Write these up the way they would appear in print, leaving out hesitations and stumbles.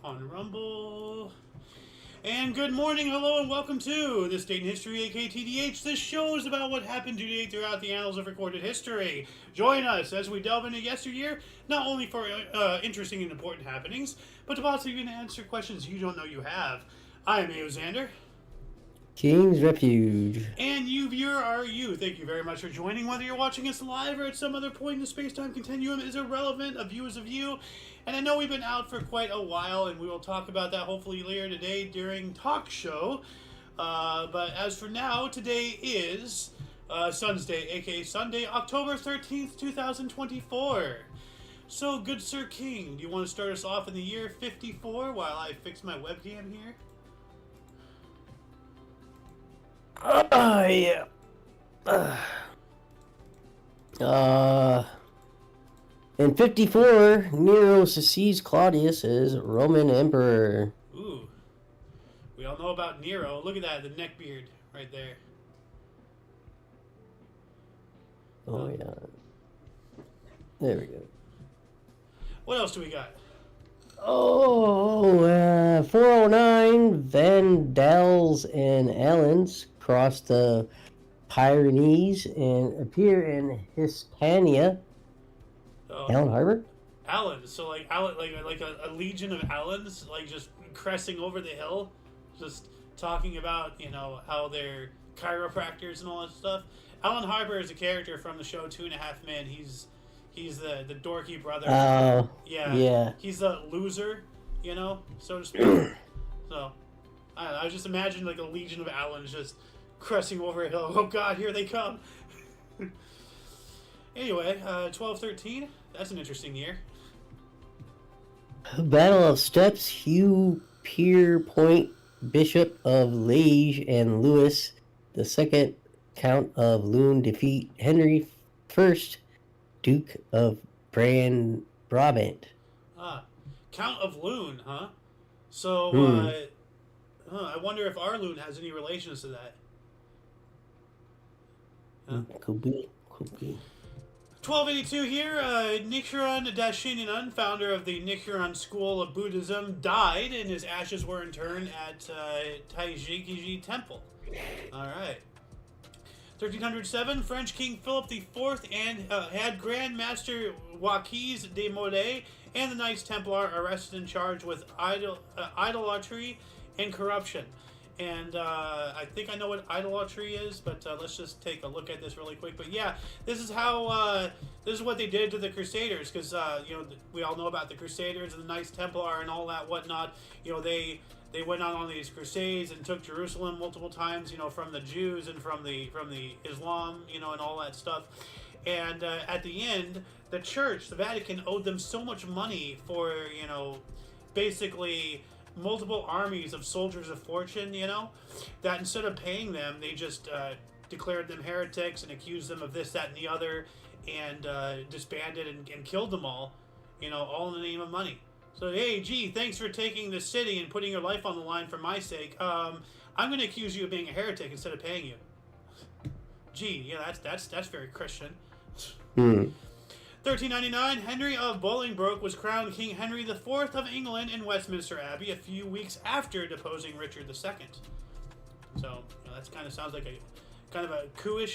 on Rumble. And good morning, hello, and welcome to This Date in History, aka TDH. This show is about what happened today throughout the annals of recorded history. Join us as we delve into yesteryear, not only for interesting and important happenings, but to possibly even answer questions you don't know you have. I am Xander. King's Refuge. And you, viewer, are you. Thank you very much for joining. Whether you're watching us live or at some other point in the space-time continuum is irrelevant. A view is a view. And I know we've been out for quite a while, and we will talk about that hopefully later today during talk show. But as for now, today is Sun's Day, aka Sunday, October 13th, 2024. So, good Sir King, do you want to start us off in the year 54 while I fix my webcam here? Yeah. In 54, Nero succeeds Claudius as Roman Emperor. Ooh. We all know about Nero. Look at that, the neck beard right there. Oh, yeah. There we go. What else do we got? 409, Vandals and Alans cross the Pyrenees and appear in Hispania. Allen Harbor? Allens. So like a legion of Allens, like just cresting over the hill, just talking about, you know, how they're chiropractors and all that stuff. Allen Harbor is a character from the show 2.5 Men. He's the dorky brother. Oh, yeah. He's the loser, you know, so to speak. So, I don't know, I just imagine like a legion of Allens just cresting over a hill. Oh God, here they come. Anyway, 1213. That's an interesting year. Battle of Steps, Hugh Pierpoint, Bishop of Liege, and Louis II, Count of Lune, defeat Henry I, Duke of Brabant. Count of Lune, huh? So, I wonder if our Lune has any relations to that. Huh? Could be. 1282 here, Nichiren Daishonin, founder of the Nichiren school of Buddhism, died, and his ashes were interred at Taijikiji Temple. Alright. 1307, French King Philip IV and had Grand Master Joaquin de Molay and the Knights Templar arrested and charged with idolatry and corruption. And I think I know what idolatry is, but let's just take a look at this really quick. But yeah, this is how this is what they did to the Crusaders, because you know, we all know about the Crusaders and the Knights Templar and all that whatnot. You know, they went on these crusades and took Jerusalem multiple times, you know, from the Jews and from the Islam, you know, and all that stuff. And at the end, the Church, the Vatican, owed them so much money for, you know, basically multiple armies of soldiers of fortune, you know, that instead of paying them, they just declared them heretics and accused them of this, that, and the other, and disbanded and killed them all, you know, all in the name of money. So, hey, gee, thanks for taking the city and putting your life on the line for my sake. I'm going to accuse you of being a heretic instead of paying you. Gee, yeah, that's very Christian. 1399, Henry of Bolingbroke was crowned King Henry IV of England in Westminster Abbey a few weeks after deposing Richard II. So, you know, that kind of sounds like a kind of a coup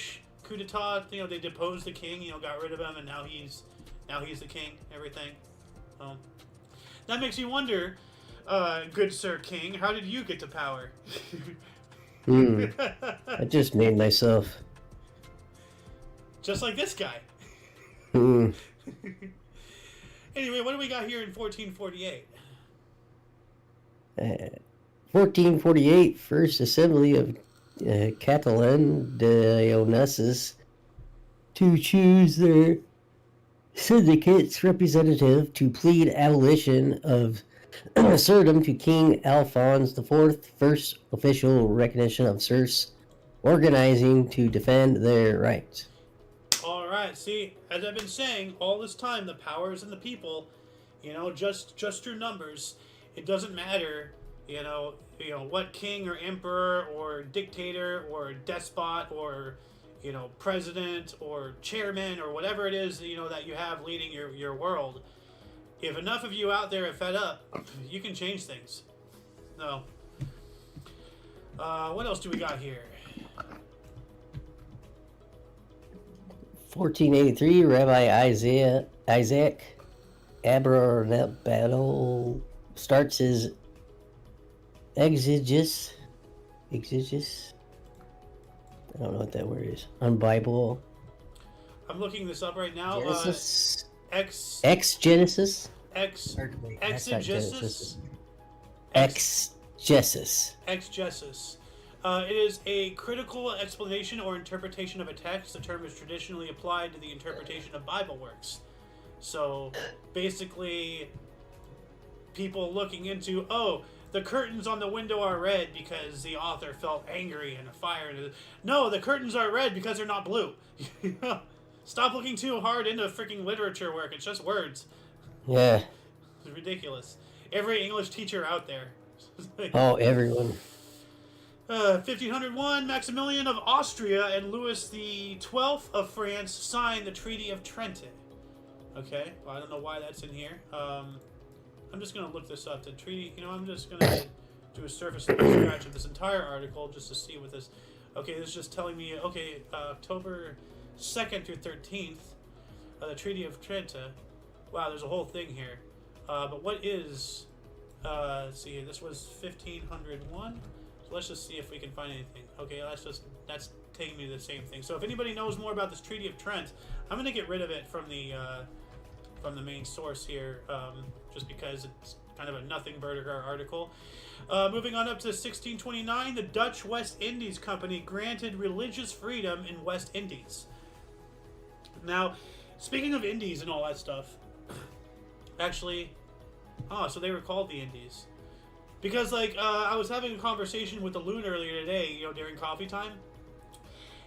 d'etat. You know, they deposed the king, you know, got rid of him, and now he's the king. Everything. That makes you wonder, good Sir King, how did you get to power? I just made myself. Just like this guy. Anyway, what do we got here in 1448? 1448, First Assembly of Catalan Dionysus to choose their syndicate's representative to plead abolition of serfdom to King Alphonse IV, first official recognition of serfs organizing to defend their rights. All right, see, as I've been saying all this time, the powers in the people, you know, just through numbers. It doesn't matter, you know what king or emperor or dictator or despot or, you know, president or chairman or whatever it is, you know, that you have leading your world. if enough of you out there are fed up, you can change things. No. What else do we got here? 1483, Rabbi Isaac Abravanel starts his exegesis. I don't know what that word is. On Bible. I'm looking this up right now. Genesis. Exegesis. Exegesis. It is a critical explanation or interpretation of a text. The term is traditionally applied to the interpretation of Bible works. So, basically, people looking into, the curtains on the window are red because the author felt angry and a fire. No, the curtains are red because they're not blue. Stop looking too hard into freaking literature work. It's just words. Yeah. It's ridiculous. Every English teacher out there. Oh, everyone. 1501, Maximilian of Austria and Louis XII of France signed the Treaty of Trente. Okay, well, I don't know why that's in here. I'm just going to look this up. The treaty, I'm just going to do a surface scratch of this entire article just to see what this... Okay, this is just telling me, October 2nd through 13th, the Treaty of Trente. Wow, there's a whole thing here. But what is... let's see, this was 1501. So let's just see if we can find anything. Okay, that's taking me to the same thing. So if anybody knows more about this Treaty of Trent, I'm going to get rid of it from the main source here, just because it's kind of a nothing burger article. Moving on up to 1629, the Dutch West Indies Company granted religious freedom in West Indies. Now, speaking of Indies and all that stuff, actually, so they were called the Indies. Because, I was having a conversation with the Loon earlier today, during coffee time.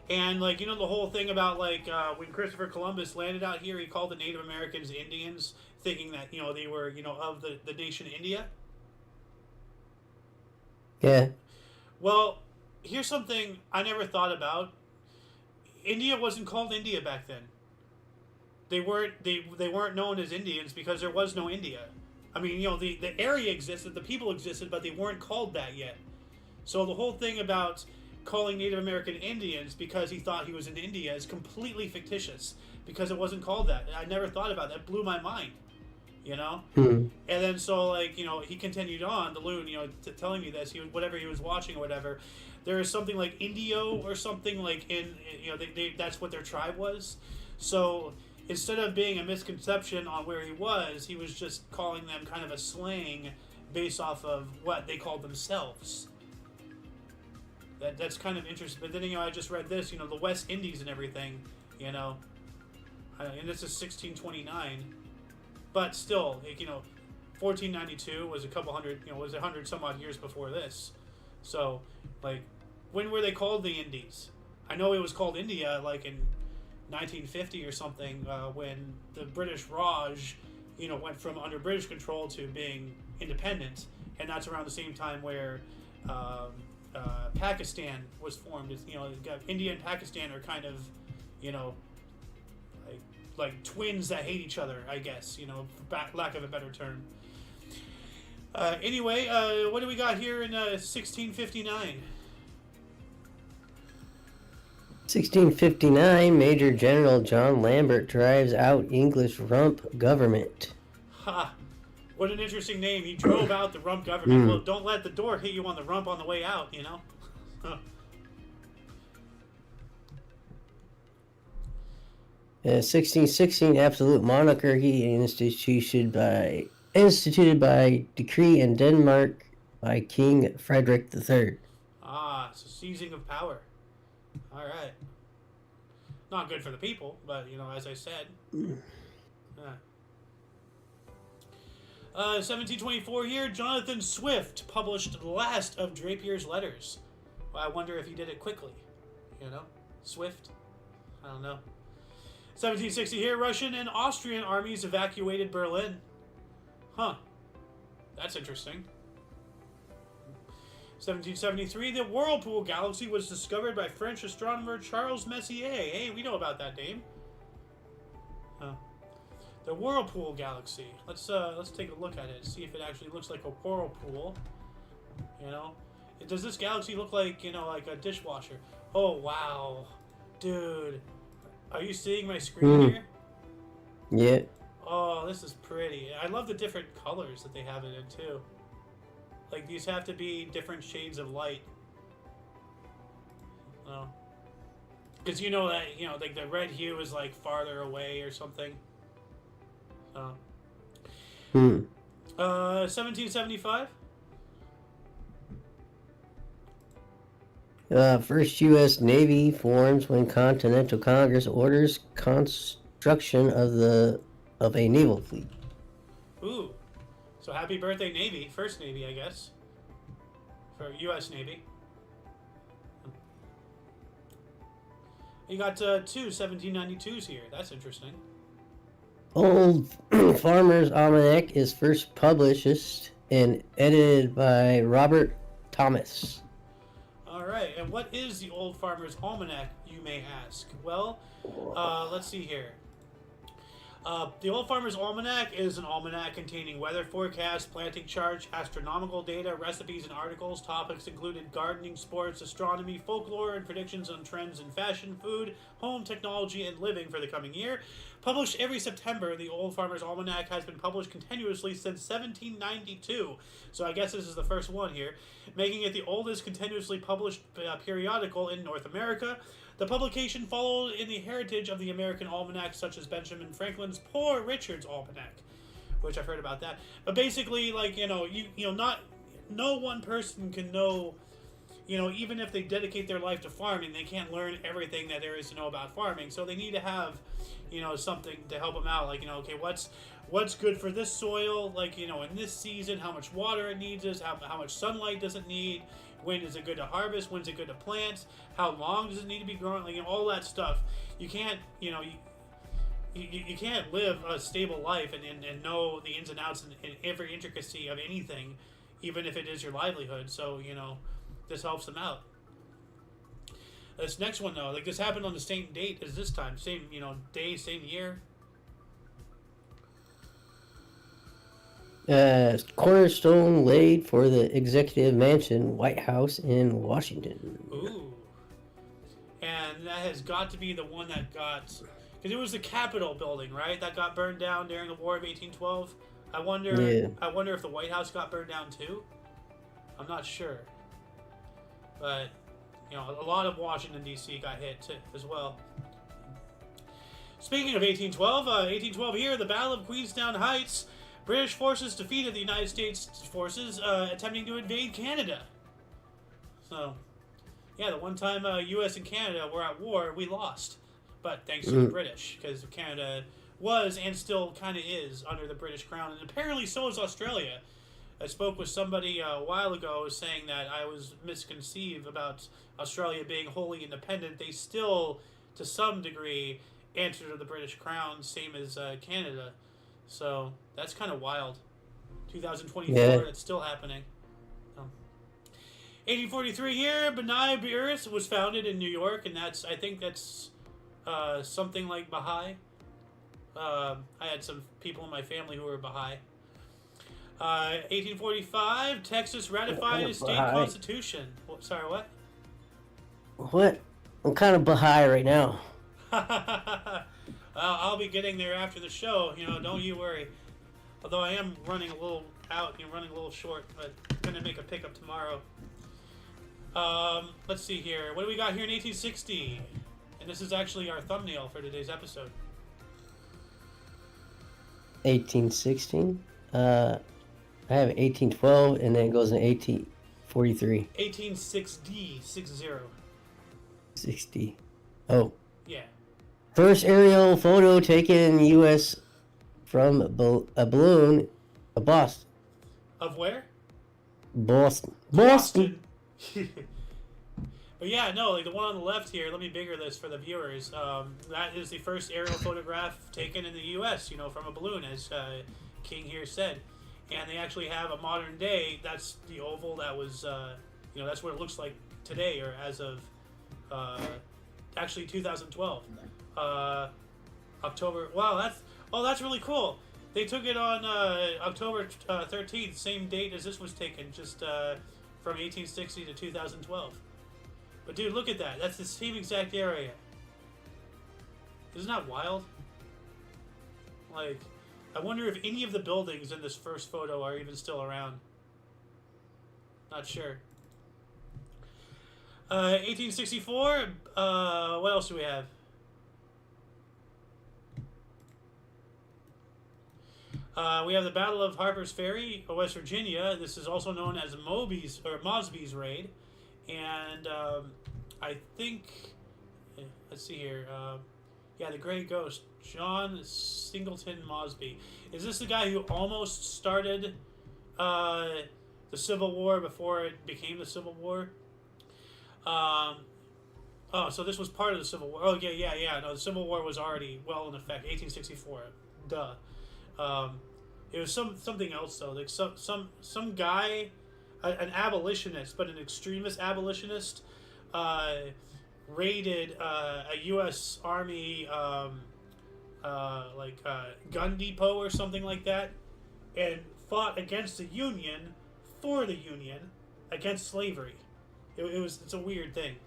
And, the whole thing about, when Christopher Columbus landed out here, he called the Native Americans Indians, thinking that, they were, of the nation India. Yeah. Well, here's something I never thought about. India wasn't called India back then. They weren't known as Indians because there was no India. I mean, the area existed, the people existed, but they weren't called that yet. So the whole thing about calling Native American Indians because he thought he was in India is completely fictitious because it wasn't called that. I never thought about that. It blew my mind, And then so, he continued on, the Loon, telling me this, whatever he was watching or whatever. There is something like Indio or something that's what their tribe was. So... instead of being a misconception on where he was just calling them kind of a slang based off of what they called themselves. That's kind of interesting. But then, I just read this, the West Indies and everything, and this is 1629. But still, 1492 was a couple hundred, was 100 some odd years before this. So, when were they called the Indies? I know it was called India, in 1950 or something, when the British Raj, went from under British control to being independent, and that's around the same time where Pakistan was formed. India and Pakistan are kind of, like twins that hate each other, I guess, for lack of a better term. Anyway, what do we got here in 1659? 1659, Major General John Lambert drives out English rump government. Ha! What an interesting name. He drove out the rump government. Well, don't let the door hit you on the rump on the way out, 1616, absolute monarchy instituted by decree in Denmark by King Frederick III. So seizing of power. All right. Not good for the people, but, as I said. 1724 here, Jonathan Swift published the last of Drapier's letters. Well, I wonder if he did it quickly. Swift? I don't know. 1760 here, Russian and Austrian armies evacuated Berlin. Huh. That's interesting. 1773, the Whirlpool Galaxy was discovered by French astronomer Charles Messier. Hey, we know about that name. The Whirlpool Galaxy. Let's take a look at it. See if it actually looks like a whirlpool. You know, does this galaxy look like, you know, like a dishwasher? Oh wow, dude, are you seeing my screen here? Yeah. Oh, this is pretty. I love the different colors that they have it in too. Like these have to be different shades of light. Oh, because you know that, you know, like the red hue is like farther away or something. 1775. First U.S. Navy forms when Continental Congress orders construction of a naval fleet. Ooh, so happy birthday, Navy. First Navy, I guess, for U.S. Navy. You got two 1792s here. That's interesting. Old Farmer's Almanac is first published and edited by Robert Thomas. All right, and what is the Old Farmer's Almanac, you may ask? Well, let's see here. The Old Farmer's Almanac is an almanac containing weather forecasts, planting charts, astronomical data, recipes, and articles. Topics included gardening, sports, astronomy, folklore, and predictions on trends in fashion, food, home, technology, and living for the coming year. Published every September, the Old Farmer's Almanac has been published continuously since 1792. So I guess this is the first one here, making it the oldest continuously published periodical in North America. The publication followed in the heritage of the American almanacs, such as Benjamin Franklin's Poor Richard's Almanac, which I've heard about that. But basically, like, you know, no one person can know, you know, even if they dedicate their life to farming, they can't learn everything that there is to know about farming. So they need to have, you know, something to help them out. Like, you know, okay, what's good for this soil? Like, you know, in this season, how much water it needs is, how much sunlight does it need? When is it good to harvest? When's it good to plant? How long does it need to be growing? Like, you know, all that stuff. You can't, you know, you can't live a stable life and know the ins and outs and every intricacy of anything, even if it is your livelihood. So, you know, this helps them out. This next one, though, like, this happened on the same date as this time. Same, you know, day, same year. Cornerstone laid for the Executive Mansion, White House in Washington. Ooh. And that has got to be the one that got... Because it was the Capitol building, right? That got burned down during the War of 1812. I wonder if the White House got burned down too. I'm not sure. But, you know, a lot of Washington, D.C. got hit too, as well. Speaking of 1812 here, the Battle of Queenstown Heights... British forces defeated the United States forces attempting to invade Canada. So, yeah, the one time U.S. and Canada were at war, we lost. But thanks to the British, because Canada was and still kind of is under the British Crown, and apparently so is Australia. I spoke with somebody a while ago saying that I was misconceived about Australia being wholly independent. They still, to some degree, answer to the British Crown, same as Canada. So that's kind of wild. 2024, that's still happening. 1843 here, Benai B'eris was founded in New York, and I think that's something like Baha'i. I had some people in my family who were Baha'i. 1845, Texas ratified a state constitution. Sorry, what? What? I'm kind of Baha'i right now. I'll be getting there after the show, you know, don't you worry. Although I am running a little running a little short, but I'm going to make a pickup tomorrow. Let's see here. What do we got here in 1860? And this is actually our thumbnail for today's episode. 1816? I have 1812, and then it goes in 1843. 1860, 60. 60. Oh. Yeah. First aerial photo taken in the U.S. from a balloon of Boston. Of where? Boston. But yeah, no, like the one on the left here, let me bigger this for the viewers. That is the first aerial photograph taken in the U.S., you know, from a balloon, as King here said. And they actually have a modern day, that's the oval that was, you know, that's what it looks like today, or as of, actually 2012. October, wow, Oh, that's really cool. They took it on October 13th, same date as this was taken, just from 1860 to 2012. But dude, look at that. That's the same exact area. Isn't that wild? Like, I wonder if any of the buildings in this first photo are even still around. Not sure. 1864. What else do we have? We have the Battle of Harper's Ferry, West Virginia. This is also known as Mosby's Raid. And I think, let's see here. Yeah, the Great Ghost, John Singleton Mosby. Is this the guy who almost started the Civil War before it became the Civil War? Oh, so this was part of the Civil War. Oh, yeah. No, the Civil War was already well in effect. 1864. Duh. It was something else though. Like some guy, an abolitionist, but an extremist abolitionist, raided a U.S. Army gun depot or something like that, and fought against the Union for the Union against slavery. It's a weird thing.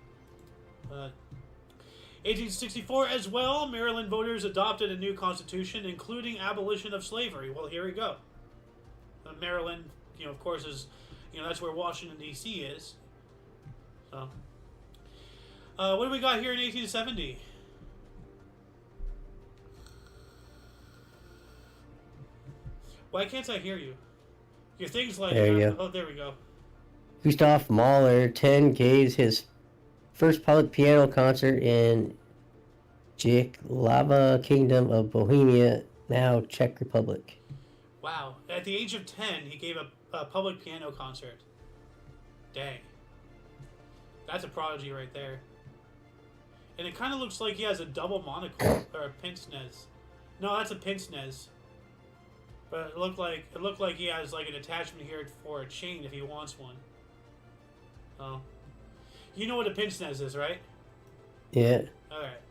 1864 as well, Maryland voters adopted a new constitution, including abolition of slavery. Well, here we go. Maryland, of course, is, that's where Washington, D.C. is. So, what do we got here in 1870? Why can't I hear you? Your thing's like... There you go. Oh, there we go. Gustav Mahler 10 gave his first public piano concert in Jihlava Kingdom of Bohemia, now Czech Republic. Wow. At the age of 10, he gave a public piano concert. Dang. That's a prodigy right there. And it kind of looks like he has a double monocle, or a pince-nez. No, that's a pince-nez. But it looked like he has like an attachment here for a chain if he wants one. Oh. You know what a pince-nez is, right? Yeah. Alright.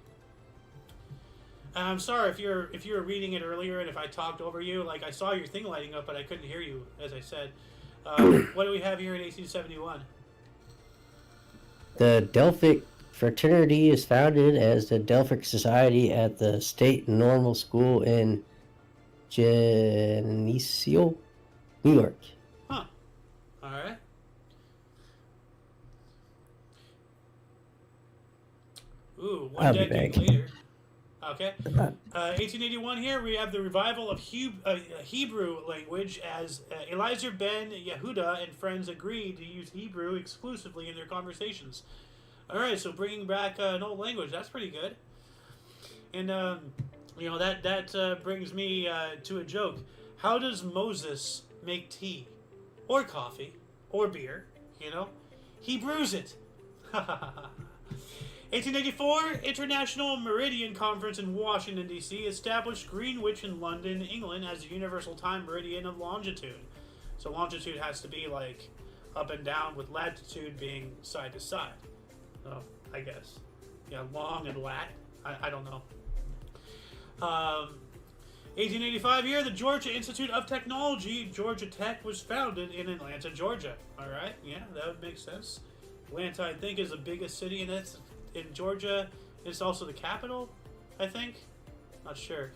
I'm sorry if you were reading it earlier and if I talked over you. Like, I saw your thing lighting up, but I couldn't hear you, as I said. What do we have here in 1871? The Delphic fraternity is founded as the Delphic Society at the State Normal School in Geneseo, New York. Huh. Alright. Ooh, one decade later. Okay. 1881 here, we have the revival of Hebrew language as Eliezer ben Yehuda and friends agreed to use Hebrew exclusively in their conversations. Alright, so bringing back an old language, that's pretty good. And, that brings me to a joke. How does Moses make tea? Or coffee? Or beer? He brews it. 1884, International Meridian Conference in Washington, D.C. established Greenwich in London, England as the universal time meridian of longitude. So longitude has to be like up and down with latitude being side to side. So, I guess. Yeah, long and lat. I don't know. 1885 here, the Georgia Institute of Technology, Georgia Tech, was founded in Atlanta, Georgia. Alright, yeah, that would make sense. Atlanta, I think, is the biggest city in Georgia. It's also the capital, I think. Not sure.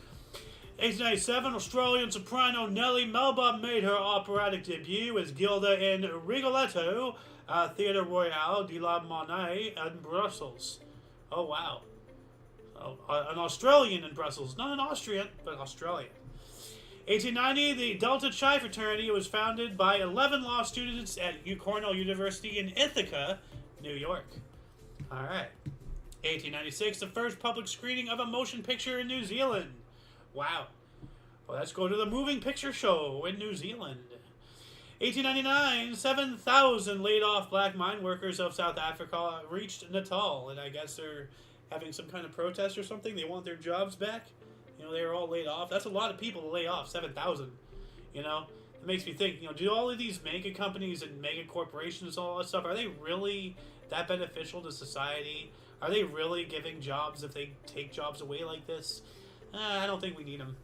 1897, Australian soprano Nellie Melba made her operatic debut as Gilda in Rigoletto, Theatre Royal de la Monnaie in Brussels. Oh, wow. Oh, an Australian in Brussels. Not an Austrian, but Australian. 1890, the Delta Chi fraternity was founded by 11 law students at Cornell University in Ithaca, New York. All right. 1896, the first public screening of a motion picture in New Zealand. Wow. Well, let's go to the moving picture show in New Zealand. 1899, 7,000 laid-off black mine workers of South Africa reached Natal, and I guess they're having some kind of protest or something. They want their jobs back. They were all laid off. That's a lot of people to lay off, 7,000. It makes me think, do all of these mega companies and mega corporations and all that stuff, are they really that beneficial to society? Are they really giving jobs if they take jobs away like this? I don't think we need them.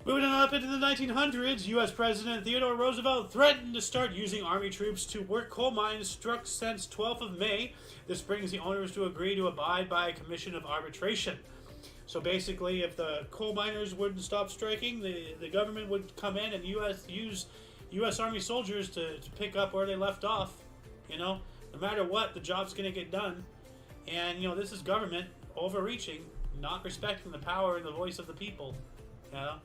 Moving on up into the 1900s, U.S. President Theodore Roosevelt threatened to start using Army troops to work coal mines struck since 12th of May. This brings the owners to agree to abide by a commission of arbitration. So basically, if the coal miners wouldn't stop striking, the government would come in and use U.S. Army soldiers to pick up where they left off. You know, no matter what, the job's going to get done. And, you know, this is government overreaching, not respecting the power and the voice of the people. You know?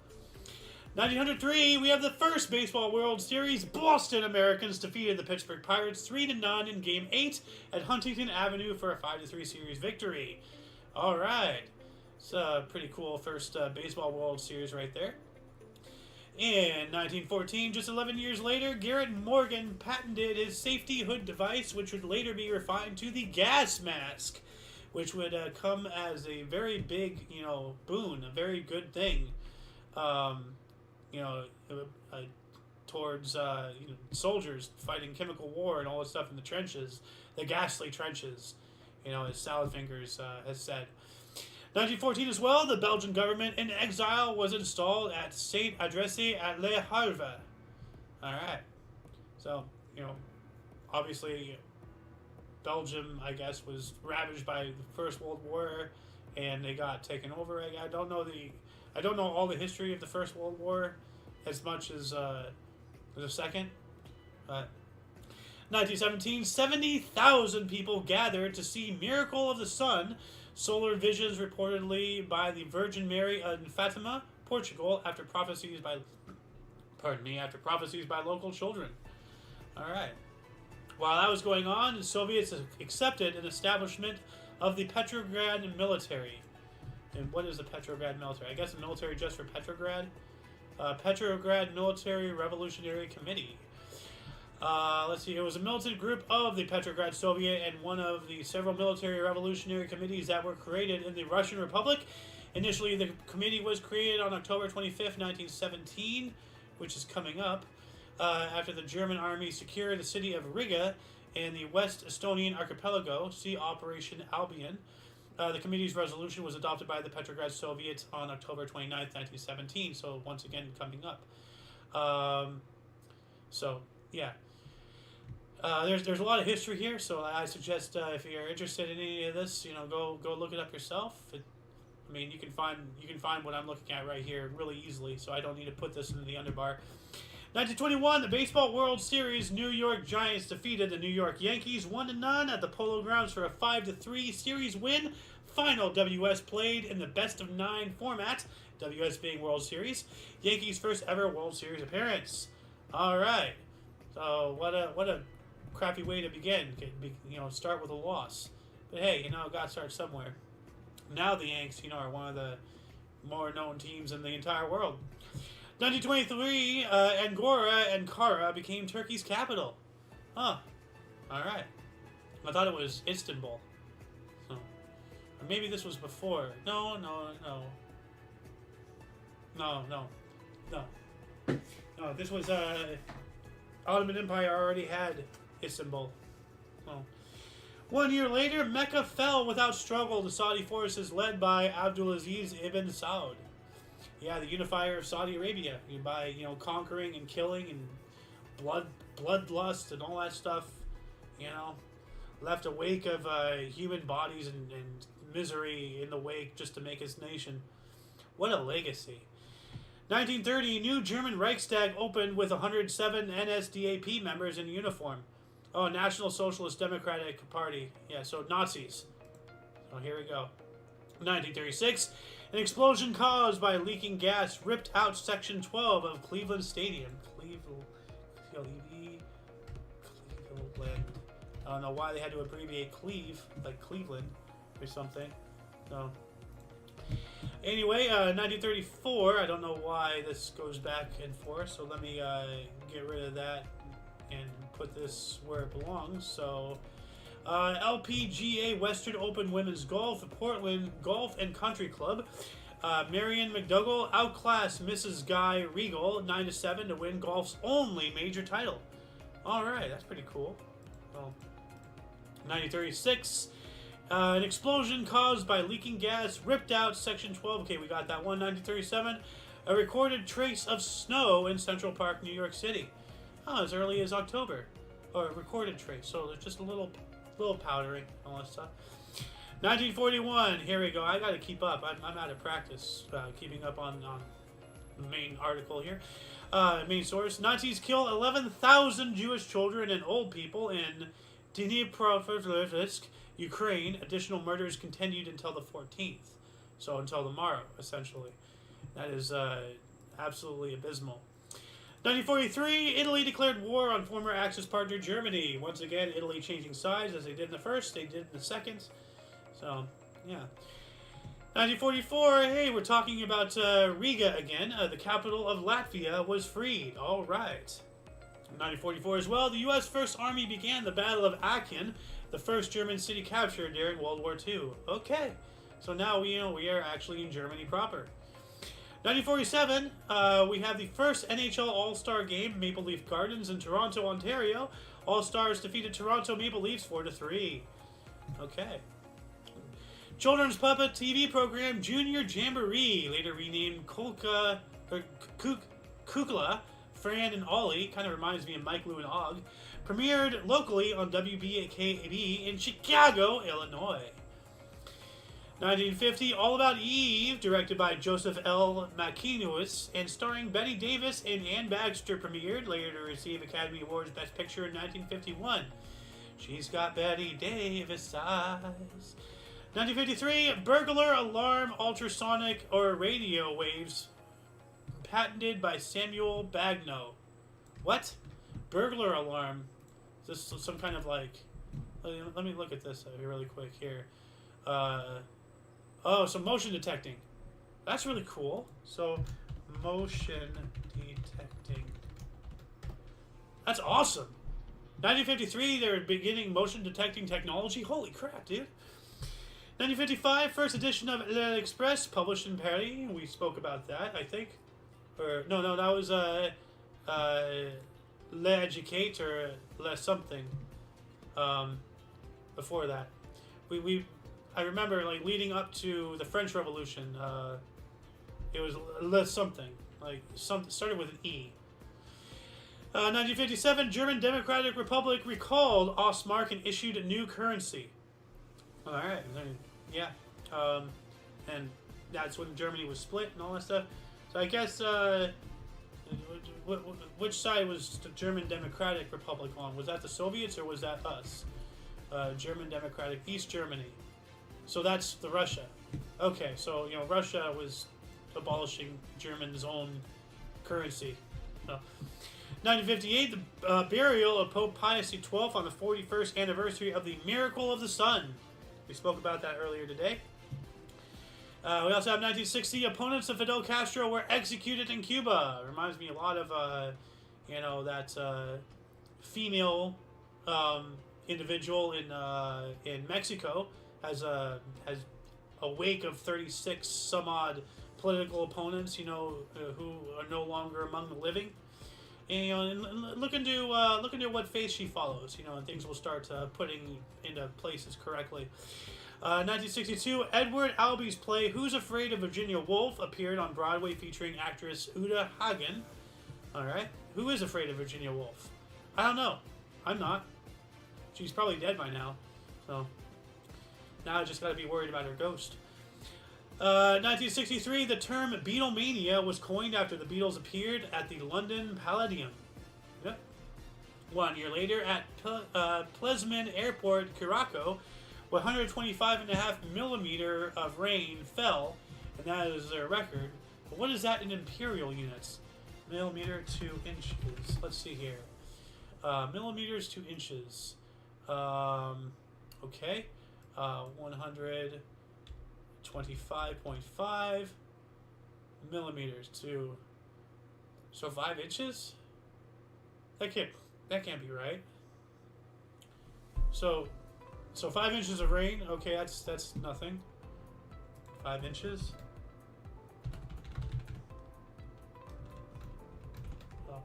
1903, we have the first Baseball World Series. Boston Americans defeated the Pittsburgh Pirates 3-0 in Game 8 at Huntington Avenue for a 5-3 series victory. All right. It's a pretty cool first Baseball World Series right there. In 1914, just 11 years later, Garrett Morgan patented his safety hood device, which would later be refined to the gas mask, which would come as a very big, you know, boon, a very good thing. You know, towards you know, soldiers fighting chemical war and all this stuff in the trenches, the ghastly trenches, you know, as Salad Fingers has said. 1914 as well, the Belgian government in exile was installed at Saint Adresse at Le Havre. All right, so you know, obviously, Belgium, I guess, was ravaged by the First World War, and they got taken over. I don't know all the history of the First World War as much as the Second. 1917, 70,000 people gathered to see Miracle of the Sun, solar visions reportedly by the Virgin Mary in Fatima, Portugal, after prophecies by local children. All right. While that was going on, the Soviets accepted an establishment of the Petrograd military. And what is the Petrograd military? I guess the military just for Petrograd. Petrograd Military Revolutionary Committee. Let's see. It was a militant group of the Petrograd Soviet and one of the several military revolutionary committees that were created in the Russian Republic. Initially, the committee was created on October 25th, 1917, which is coming up, after the German army secured the city of Riga in the West Estonian archipelago. See Operation Albion. The committee's resolution was adopted by the Petrograd Soviet on October 29th, 1917, so once again coming up. So, yeah. There's a lot of history here, so I suggest if you're interested in any of this, you know, go look it up yourself. I mean, you can find what I'm looking at right here really easily, so I don't need to put this into the underbar. 1921, the Baseball World Series, New York Giants defeated the New York Yankees 1-0 at the Polo Grounds for a 5-3 series win. Final WS played in the best-of-9 format, WS being World Series. Yankees' first ever World Series appearance. All right. So what a crappy way to begin. You know, start with a loss. But hey, you know, got to start somewhere. Now the Yanks, you know, are one of the more known teams in the entire world. 1923, Angora and Ankara became Turkey's capital. Huh. Alright. I thought it was Istanbul. So, or maybe this was before. No. No, this was, Ottoman Empire already had Istanbul. So, 1 year later, Mecca fell without struggle to Saudi forces led by Abdulaziz ibn Saud. Yeah, the unifier of Saudi Arabia. By, you know, conquering and killing and bloodlust and all that stuff, you know, left a wake of human bodies and misery in the wake just to make his nation. What a legacy. 1930, new German Reichstag opened with 107 NSDAP members in uniform. Oh, National Socialist Democratic Party. Yeah, so Nazis. So here we go. 1936, an explosion caused by leaking gas ripped out Section 12 of Cleveland Stadium. Cleveland. I don't know why they had to abbreviate Cleve, like Cleveland or something. No. Anyway, 1934, I don't know why this goes back and forth, so let me get rid of that and put this where it belongs. So, LPGA Western Open Women's Golf, Portland Golf and Country Club. Marion McDougall outclassed Mrs. Guy Regal 9-7 to win golf's only major title. All right, that's pretty cool. Well, 1936, An explosion caused by leaking gas ripped out Section 12. Okay, we got that one. 1937. A recorded trace of snow in Central Park, New York City. Oh, as early as October. Or a recorded trace. So there's just a little powdering, all that stuff. 1941. Here we go. I got to keep up. I'm out of practice keeping up on the main article here. Main source. Nazis kill 11,000 Jewish children and old people in Dnipropetrovsk, Ukraine. Additional murders continued until the 14th. So until tomorrow, essentially. That is absolutely abysmal. 1943, Italy declared war on former Axis partner Germany. Once again, Italy changing sides as they did in the first, they did in the second. So, yeah. 1944, hey, we're talking about Riga again. The capital of Latvia was freed. All right. 1944 as well, the U.S. First Army began the Battle of Aachen, the first German city captured during World War II. Okay, so now we are actually in Germany proper. 1947, we have the first NHL All-Star game, Maple Leaf Gardens in Toronto, Ontario. All-Stars defeated Toronto Maple Leafs 4-3. Okay. Children's puppet TV program Junior Jamboree, later renamed Kukla, Fran and Ollie, kind of reminds me of Mike, Lou, and Og, premiered locally on WBKB in Chicago, Illinois. 1950, All About Eve, directed by Joseph L. Mackinus and starring Betty Davis and Ann Baxter, premiered, later to receive Academy Awards Best Picture in 1951. She's got Betty Davis eyes. 1953, burglar alarm ultrasonic or radio waves, patented by Samuel Bagno. What? Burglar alarm. Is this some kind of like... Let me look at this really quick here. Oh, so motion detecting. That's really cool. So, motion detecting. That's awesome. 1953, they were beginning motion detecting technology. Holy crap, dude. 1955, first edition of L'Express, published in Paris. We spoke about that, I think. Or, no, that was L'Educate or Le something. Before that. I remember, like, leading up to the French Revolution, it was Le something. Like, something started with an E. 1957, German Democratic Republic recalled Ostmark and issued a new currency. Alright, yeah. And that's when Germany was split and all that stuff. So I guess, which side was the German Democratic Republic on? Was that the Soviets or was that us? German Democratic, East Germany. So that's the Russia. Okay, so, Russia was abolishing Germany's own currency. So, 1958, the burial of Pope Pius XII on the 41st anniversary of the Miracle of the Sun. We spoke about that earlier today. We also have 1960, opponents of Fidel Castro were executed in Cuba. Reminds me a lot of, that female individual in Mexico has a wake of 36 some odd political opponents, who are no longer among the living. And look into what face she follows, and things will start putting into places correctly. 1962, Edward Albee's play Who's Afraid of Virginia Woolf appeared on Broadway featuring actress Uta Hagen. Alright, who is afraid of Virginia Woolf? I don't know. I'm not. She's probably dead by now. So, now I just gotta be worried about her ghost. 1963, the term Beatlemania was coined after the Beatles appeared at the London Palladium. Yep. 1 year later, at Plesman Airport, Curacao, 125.5 millimeter of rain fell, and that is their record. But what is that in imperial units? Millimeter to inches. Let's see here. Millimeters to inches. Okay. 125.5 millimeters to... So 5 inches? That can't be right. So 5 inches of rain, okay, that's nothing. 5 inches. Oh.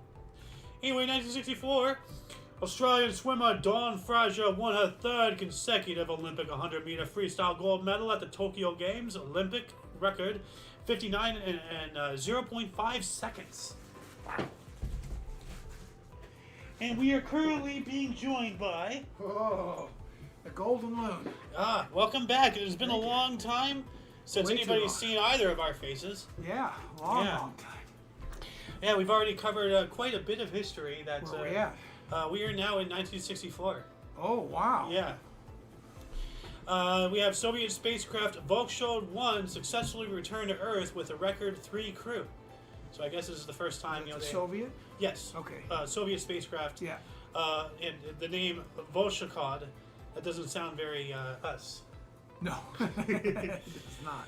Anyway, 1964, Australian swimmer Dawn Fraser won her third consecutive Olympic 100-meter freestyle gold medal at the Tokyo Games. Olympic record 59 and 0.5 seconds. And we are currently being joined by... Oh, the Golden Loon. Welcome back. It has been a long time since Way too anybody's long. seen either of our faces. Yeah, long time. Yeah, we've already covered quite a bit of history. That's Where we at? We are now in 1964. Oh, wow. Yeah. We have Soviet spacecraft Volkshod 1 successfully returned to Earth with a record 3 crew. So I guess this is the first time, The Soviet? Yes. Okay. Soviet spacecraft. Yeah. And the name Volshakod, that doesn't sound very us. No, it's not.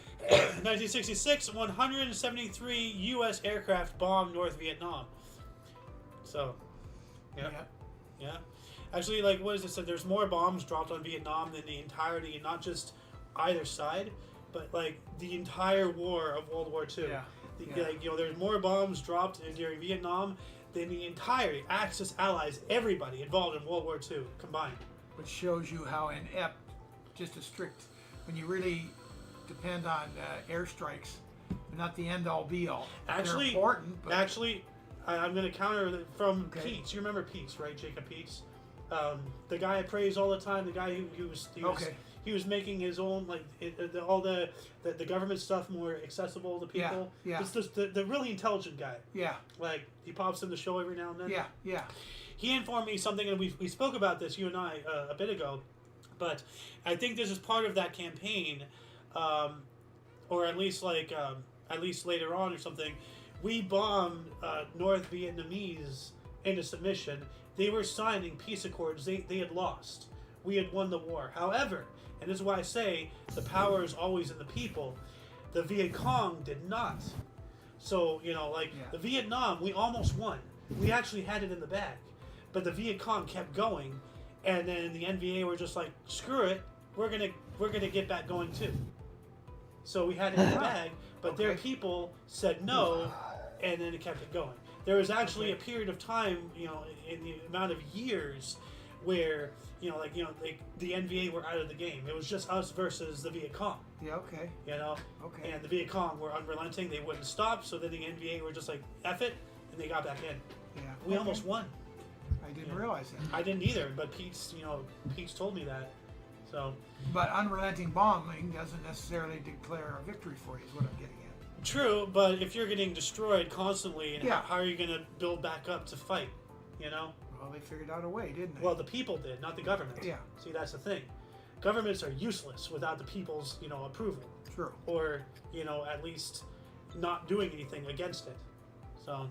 1966, 173 U.S. aircraft bombed North Vietnam. So, yeah. Actually, like, what is it said? There's more bombs dropped on Vietnam than the entirety, not just either side, but like the entire war of World War II. Yeah. Like, there's more bombs dropped during Vietnam than the entire Axis allies, everybody involved in World War II combined. Which shows you how inept, just a strict, when you really depend on airstrikes, but not the end-all be-all. Actually, they're important. But I'm going to counter from Okay. Peets. You remember Peets, right? Jacob Peets, the guy I praise all the time. The guy he was making his own all the government stuff more accessible to people. Yeah. It's just the really intelligent guy. Yeah. Like he pops in the show every now and then. Yeah. He informed me something, and we spoke about this, you and I, a bit ago. But I think this is part of that campaign, or at least later on or something. We bombed North Vietnamese into submission. They were signing peace accords. They had lost. We had won the war. However, and this is why I say the power is always in the people, the Viet Cong did not. So, the Vietnam, we almost won. We actually had it in the bag. But the Viet Cong kept going, and then the NVA were just like, screw it, we're gonna get back going too. So we had it in the bag, but their people said no, and then it kept it going. There was actually a period of time, in the amount of years where, the NVA were out of the game. It was just us versus the Viet Cong. Yeah, okay. Okay. And the Viet Cong were unrelenting. They wouldn't stop, so then the NVA were just like, F it, and they got back in. Yeah. We almost won. I didn't realize that. I didn't either, but Pete's told me that. So. But unrelenting bombing doesn't necessarily declare a victory for you, is what I'm getting at. True, but if you're getting destroyed constantly, Yeah. how are you going to build back up to fight? Well, they figured out a way, didn't they? Well, the people did, not the government. Yeah. See, that's the thing. Governments are useless without the people's, approval. True. Or, at least not doing anything against it. So.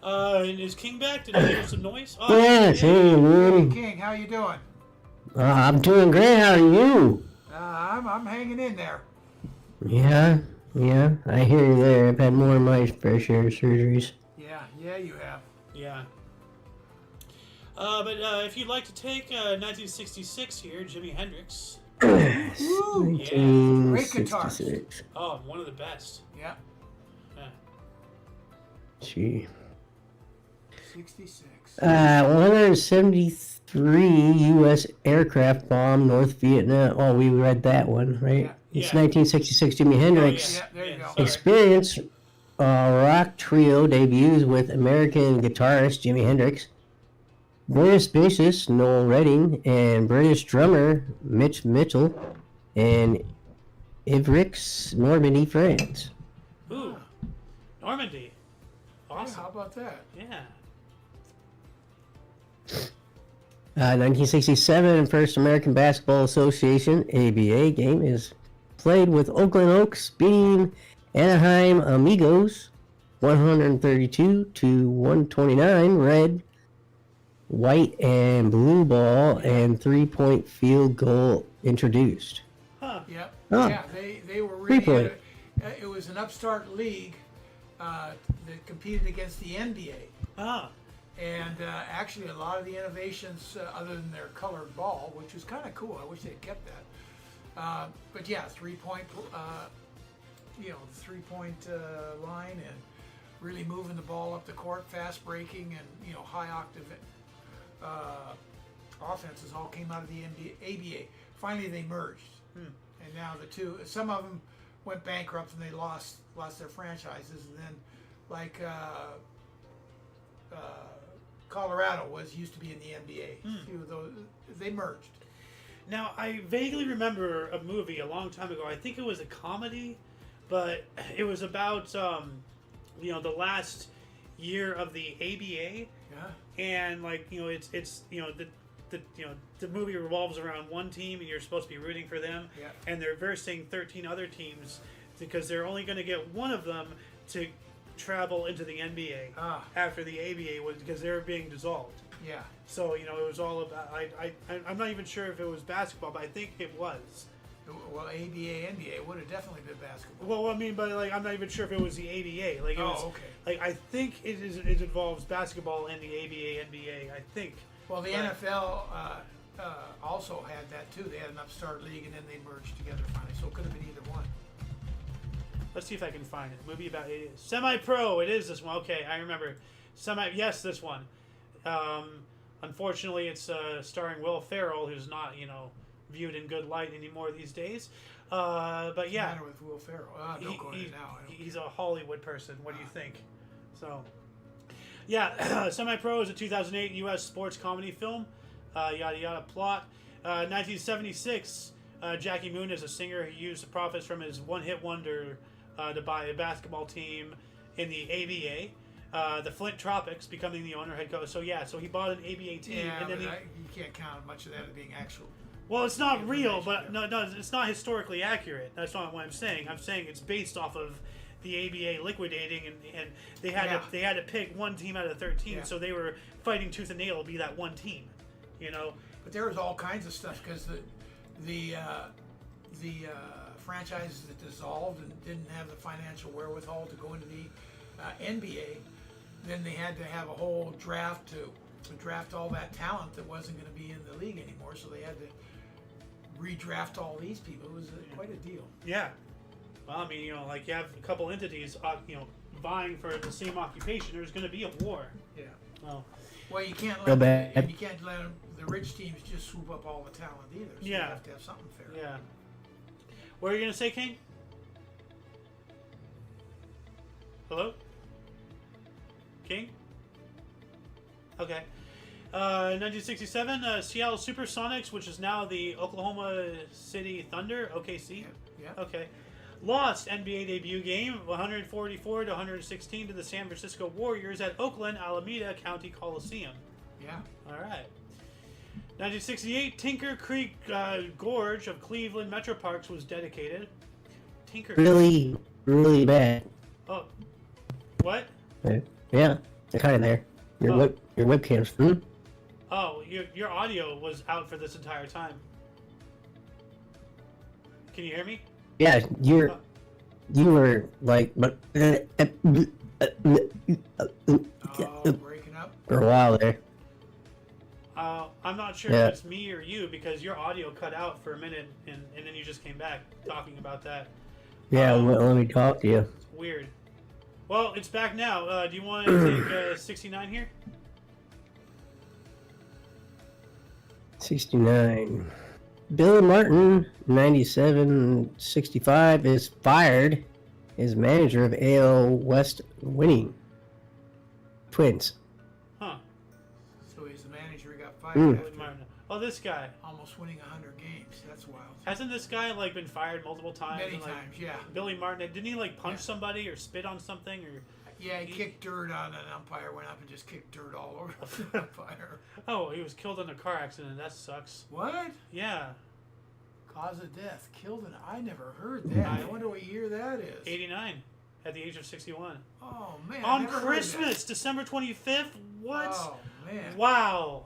And is King back? Did I hear some noise? Oh, Yes, hey, Hey, man. King, how you doing? I'm doing great. How are you? I'm hanging in there. Yeah, I hear you there. I've had more of my fair share of surgeries. Yeah, you have. Yeah. But if you'd like to take 1966 here, Jimi Hendrix. Woo! Great guitars. 1966. Oh, one of the best. Yeah. Yeah. Gee. 66. 173 U.S. aircraft bombed North Vietnam. Oh, we read that one, right? Yeah. It's Yeah. 1966. Jimi Hendrix Yeah, there you go. Sorry. Experience rock trio debuts with American guitarist Jimi Hendrix, British bassist Noel Redding, and British drummer Mitch Mitchell, and Ivrix, Normandy, France. Ooh. Normandy. Yeah, Awesome. how about that? Yeah. 1967, First American Basketball Association (ABA) game is played with Oakland Oaks beating Anaheim Amigos 132-129. Red, white, and blue ball and 3-point field goal introduced. Huh. Yep. Oh. Yeah, they were really. Three-point. It was an upstart league that competed against the NBA. Ah. And actually, a lot of the innovations, other than their colored ball, which was kind of cool. I wish they'd kept that. But yeah, 3-point, the 3-point line, and really moving the ball up the court, fast breaking, and high octave offenses all came out of the ABA. Finally, they merged, and now the two. Some of them went bankrupt and they lost their franchises, and then like Colorado used to be in the NBA. A few of those they merged. Now, I vaguely remember a movie a long time ago. I think it was a comedy, but it was about the last year of the ABA. Yeah. And it's the movie revolves around one team and you're supposed to be rooting for them. Yeah. And they're versing 13 other teams because they're only going to get one of them to travel into the NBA after the ABA was because they were being dissolved. Yeah. So it was all about. I'm not even sure if it was basketball, but I think it was. Well, ABA, NBA would have definitely been basketball. Well, I mean, but I'm not even sure if it was the ABA. Like, it was, okay. Like, I think it involves basketball and the ABA, NBA. I think. Well, the NFL also had that too. They had an upstart league, and then they merged together finally. So it could have been either one. Let's see if I can find it. Movie about semi-pro. It is this one. Okay, I remember. Yes, this one. Unfortunately, it's starring Will Ferrell, who's not, viewed in good light anymore these days. But yeah. What's the matter with Will Ferrell? Don't go into now. He's a Hollywood person. What do you think? So, yeah, Semi-Pro is a 2008 U.S. sports comedy film. Yada yada plot. 1976. Jackie Moon is a singer who used the profits from his one-hit wonder to buy a basketball team in the ABA. The Flint Tropics, becoming the owner, head coach. So he bought an ABA team, Yeah, and then you can't count much of that as being actual. Well, it's not real, but no, it's not historically accurate. That's not what I'm saying. I'm saying it's based off of the ABA liquidating, and they had to pick one team out of 13, so they were fighting tooth and nail to be that one team, But there was all kinds of stuff because the franchises that dissolved and didn't have the financial wherewithal to go into the NBA, then they had to have a whole draft to draft all that talent that wasn't going to be in the league anymore. So they had to redraft all these people. It was quite a deal. Yeah. Well, I mean, you have a couple entities, vying for the same occupation. There's going to be a war. Yeah. Well, you can't let the rich teams just swoop up all the talent either. So you have to have something fair. Yeah. What are you going to say, King? Hello? King? Okay. 1967, Seattle Supersonics, which is now the Oklahoma City Thunder, OKC. Yeah. Okay. Lost NBA debut game, 144 to 116 to the San Francisco Warriors at Oakland Alameda County Coliseum. Yeah. All right. 1968, Tinker Creek Gorge of Cleveland Metro Parks was dedicated. Tinker. Really, really bad. Oh. What? Yeah, they're kind of there. Your webcam's. Oh, your audio was out for this entire time. Can you hear me? Yeah, you were like, Breaking up for a while there. I'm not sure if it's me or you because your audio cut out for a minute and then you just came back talking about that. Yeah, let me talk to you. It's weird. Well, it's back now. Do you want to take 69 here? 69. Billy Martin, 97-65, is fired as manager of AL West winning Twins. Huh. So he's the manager. He got fired Billy Martin. Oh, this guy. Almost winning 100 games. That's wild. Hasn't this guy been fired multiple times? Many times, yeah. Billy Martin, didn't he punch somebody or spit on something or? Yeah, he kicked dirt on an umpire, went up and just kicked dirt all over the umpire. Oh, he was killed in a car accident. That sucks. What? Yeah. Cause of death. Killed in... I never heard that. I wonder what year that is. 89. At the age of 61. Oh, man. On Christmas, December 25th? What? Oh, man. Wow.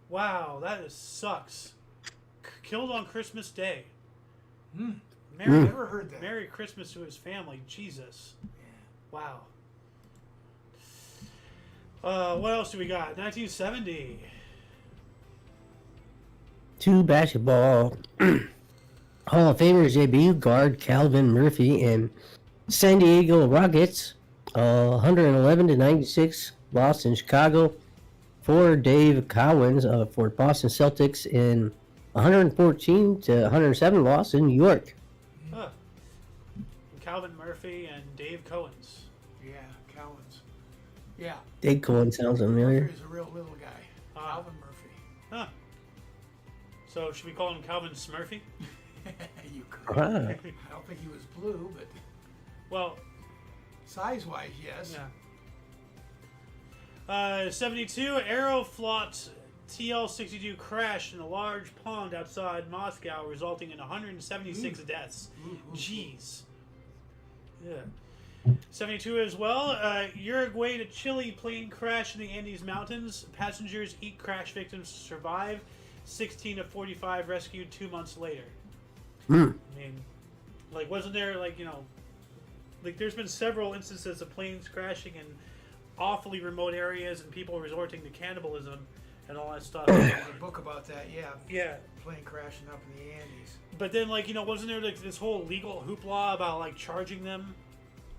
Wow, that sucks. Killed on Christmas Day. Never heard that. Merry Christmas to his family. Jesus. Wow. What else do we got? 1970. Two basketball Hall of Famers debut, guard Calvin Murphy and San Diego Rockets, 111-96 loss in Chicago. for Dave Cowens for Boston Celtics in 114 to 107 loss in New York. Huh. Calvin Murphy and Dave Cohens. Yeah, Cowens. Yeah. Dave Cohen sounds familiar. Murphy is a real little guy. Calvin Murphy. Huh. So should we call him Calvin Smurfy? You could. Ah. I don't think he was blue, but Well, size-wise, yes. yeah. 72, Aeroflot TL-62 crashed in a large pond outside Moscow, resulting in 176 deaths. Jeez. Yeah. 72 as well. Uruguay to Chile plane crash in the Andes Mountains. Passengers, 8 crash victims survive. 16 of 45 rescued 2 months later. I mean, like, wasn't there, like, you know, like, there's been several instances of planes crashing in awfully remote areas and people resorting to cannibalism and all that stuff. There's a book about that, yeah. Yeah. Plane crashing up in the Andes. But then, like, you know, wasn't there, like, this whole legal hoopla about, like, charging them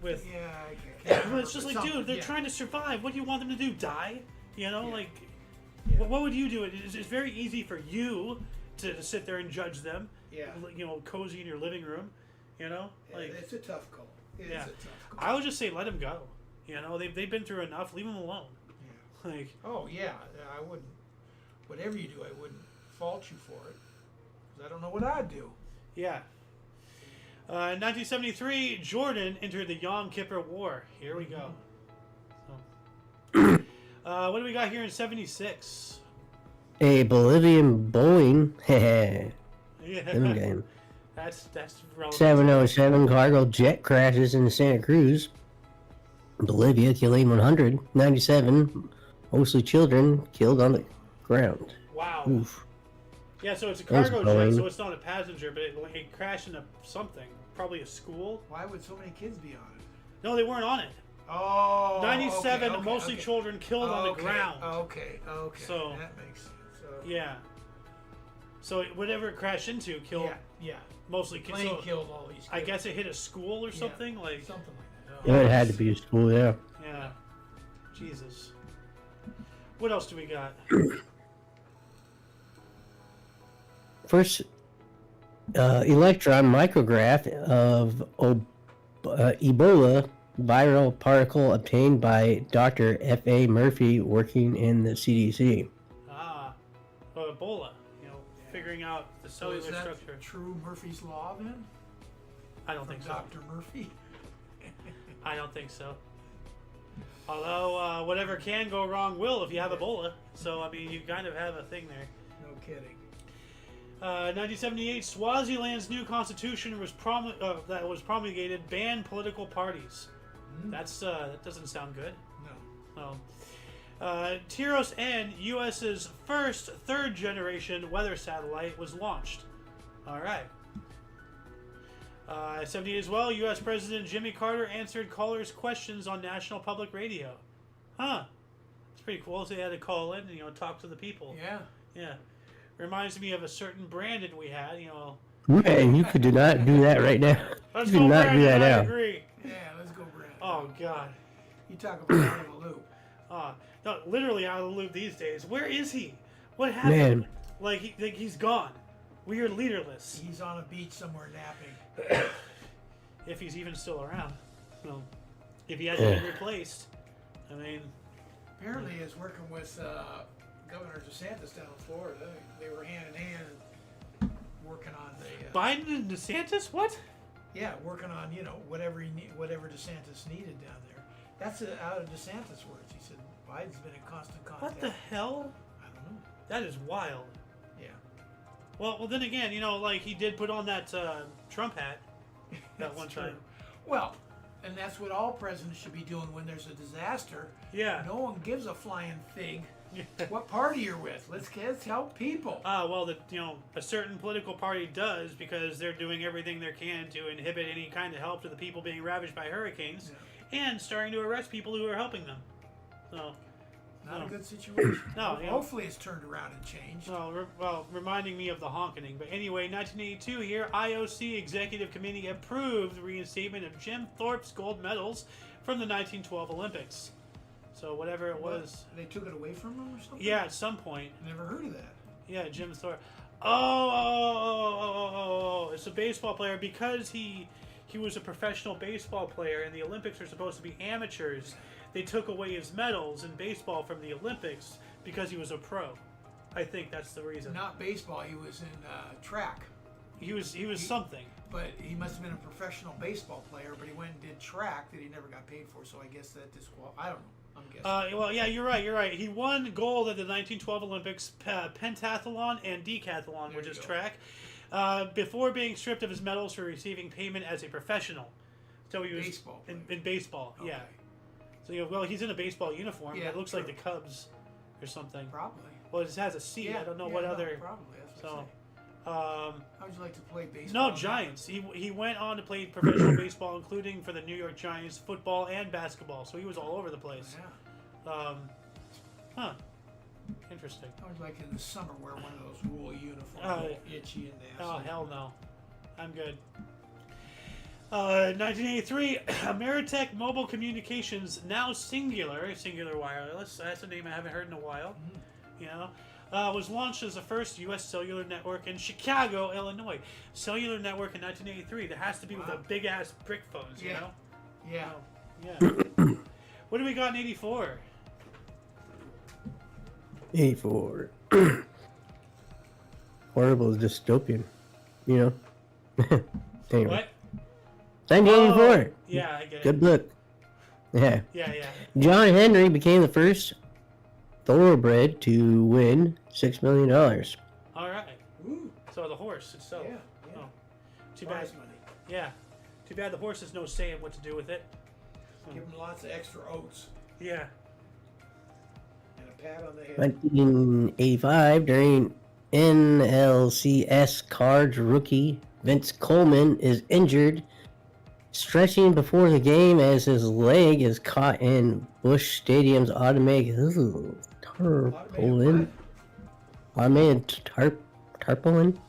with... Yeah, I can't But remember, it's just but like, dude, something, they're yeah. trying to survive. What do you want them to do? Die? You know, Yeah. like, Yeah. what would you do? It's very easy for you to sit there and judge them. Yeah. You know, cozy in your living room. You know, Yeah, like, it's a tough call. It's yeah. a tough call. I would just say let them go. You know, they've been through enough. Leave them alone. Yeah. Like, Oh, yeah. I wouldn't, whatever you do, I wouldn't fault you for it. Because I don't know what I'd do. yeah. 1973, Jordan entered the Yom Kippur War. Here we go. So, what do we got here in 76? A Bolivian Boeing. Yeah. Them game. That's relevant. 707 cargo jet crashes in Santa Cruz, Bolivia, killing 197, mostly children, killed on the ground. Wow. Oof. Yeah, so it's a That's cargo jet, Boeing. so it's not a passenger, but it crashed into something. Probably a school. Why would so many kids be on it? No, they weren't on it. Oh, 97, okay, mostly okay. children killed on the Okay, ground. Okay, So- that makes sense. So, Yeah. So whatever it crashed into killed yeah. mostly kids. Plane So killed all these kids. I guess it hit a school or Yeah, something. Like, something like that. Yeah, it had to be a school, yeah. yeah. Jesus. What else do we got? First electron micrograph of Ebola viral particle obtained by Dr. F.A. Murphy working in the CDC. Ebola. You know, figuring out the So is cellular that structure. true Murphy's Law then? I don't From think so. Dr. Murphy? I don't think so. Although, whatever can go wrong will if you have Ebola. So, I mean, you kind of have a thing there. No kidding. 1978, Swaziland's new constitution was that was promulgated banned political parties. That doesn't sound good. No. No. Tiros N, U.S.'s first third-generation weather satellite, was launched. All right. 78 as well, U.S. President Jimmy Carter answered callers' questions on National Public Radio. Huh. It's pretty cool. So they had to call in and, you know, talk to the people. Yeah. Yeah. Reminds me of a certain Brandon we had, you know. Man, you could not do that right now. Let's You go, could not Brandon, do that I now. agree. Yeah, let's go, Brandon. Oh, God. You talk about out of the loop. No, literally out of the loop these days. Where is he? What happened? Man. Like he's gone. We are leaderless. He's on a beach somewhere napping. If he's even still around. No. If he hasn't been replaced. I mean, Apparently, he's working with Governor DeSantis down in Florida. They were hand in hand working on the. Biden and DeSantis? What? Yeah, working on whatever whatever DeSantis needed down there. That's out of DeSantis' words. He said Biden's been in constant contact. What the hell? I don't know. That is wild. Yeah. Well, then again, like he did put on that Trump hat that That's one true. time. Well, and that's what all presidents should be doing when there's a disaster. Yeah. No one gives a flying fig what party you're with. Let's help people. Well, a certain political party does because they're doing everything they can to inhibit any kind of help to the people being ravaged by hurricanes, and starting to arrest people who are helping them. So, Not a good situation. No, Hopefully it's turned around and changed. reminding me of the honkening. But anyway, 1982 here, IOC Executive Committee approved the reinstatement of Jim Thorpe's gold medals from the 1912 Olympics. So whatever it was. They took it away from him or something? Yeah, at some point. Never heard of that. Yeah, Jim Thorpe. Oh, it's a baseball player because he was a professional baseball player, and the Olympics are supposed to be amateurs. They took away his medals in baseball from the Olympics because he was a pro. I think that's the reason. Not baseball. He was in track. He was something. But he must have been a professional baseball player. But he went and did track that he never got paid for. So I guess that I don't know. I'm guessing. Well, yeah, you're right. He won gold at the 1912 Olympics, pentathlon and decathlon, which is track, before being stripped of his medals for receiving payment as a professional. So he was in baseball. Okay. Yeah. So he's in a basebal uniform. Yeah, it looks like the Cubs or something. Probably. Well, it has a C. Yeah, I don't know what other. Probably. That's what how would you like to play baseball? No, Giants. He went on to play professional baseball, including for the New York Giants, football and basketball. So he was all over the place. Yeah. Interesting. I would like in the summer wear one of those wool uniforms, itchy and nasty. Oh hell no, I'm good. 1983, Ameritech Mobile Communications, now Singular Wireless. That's a name I haven't heard in a while. Mm-hmm. Was launched as the first U.S. cellular network in Chicago, Illinois. Cellular network in 1983. There has to be with the big ass brick phones, you know? Yeah. Yeah. What do we got in 84? 84. Horrible dystopian, Anyway. What? 1984. Yeah, I get it. Good book. Yeah. Yeah. John Henry became the first thoroughbred to win $6 million. All right. Ooh. So the horse itself. Yeah. Oh. Too bad. Money. Yeah. Too bad the horse has no say in what to do with it. Give him lots of extra oats. Yeah. And a pat on the head. 1985, during NLCS Cards rookie Vince Coleman is injured, stretching before the game as his leg is caught in Busch Stadium's automated tarpaulin. Tarpaulin?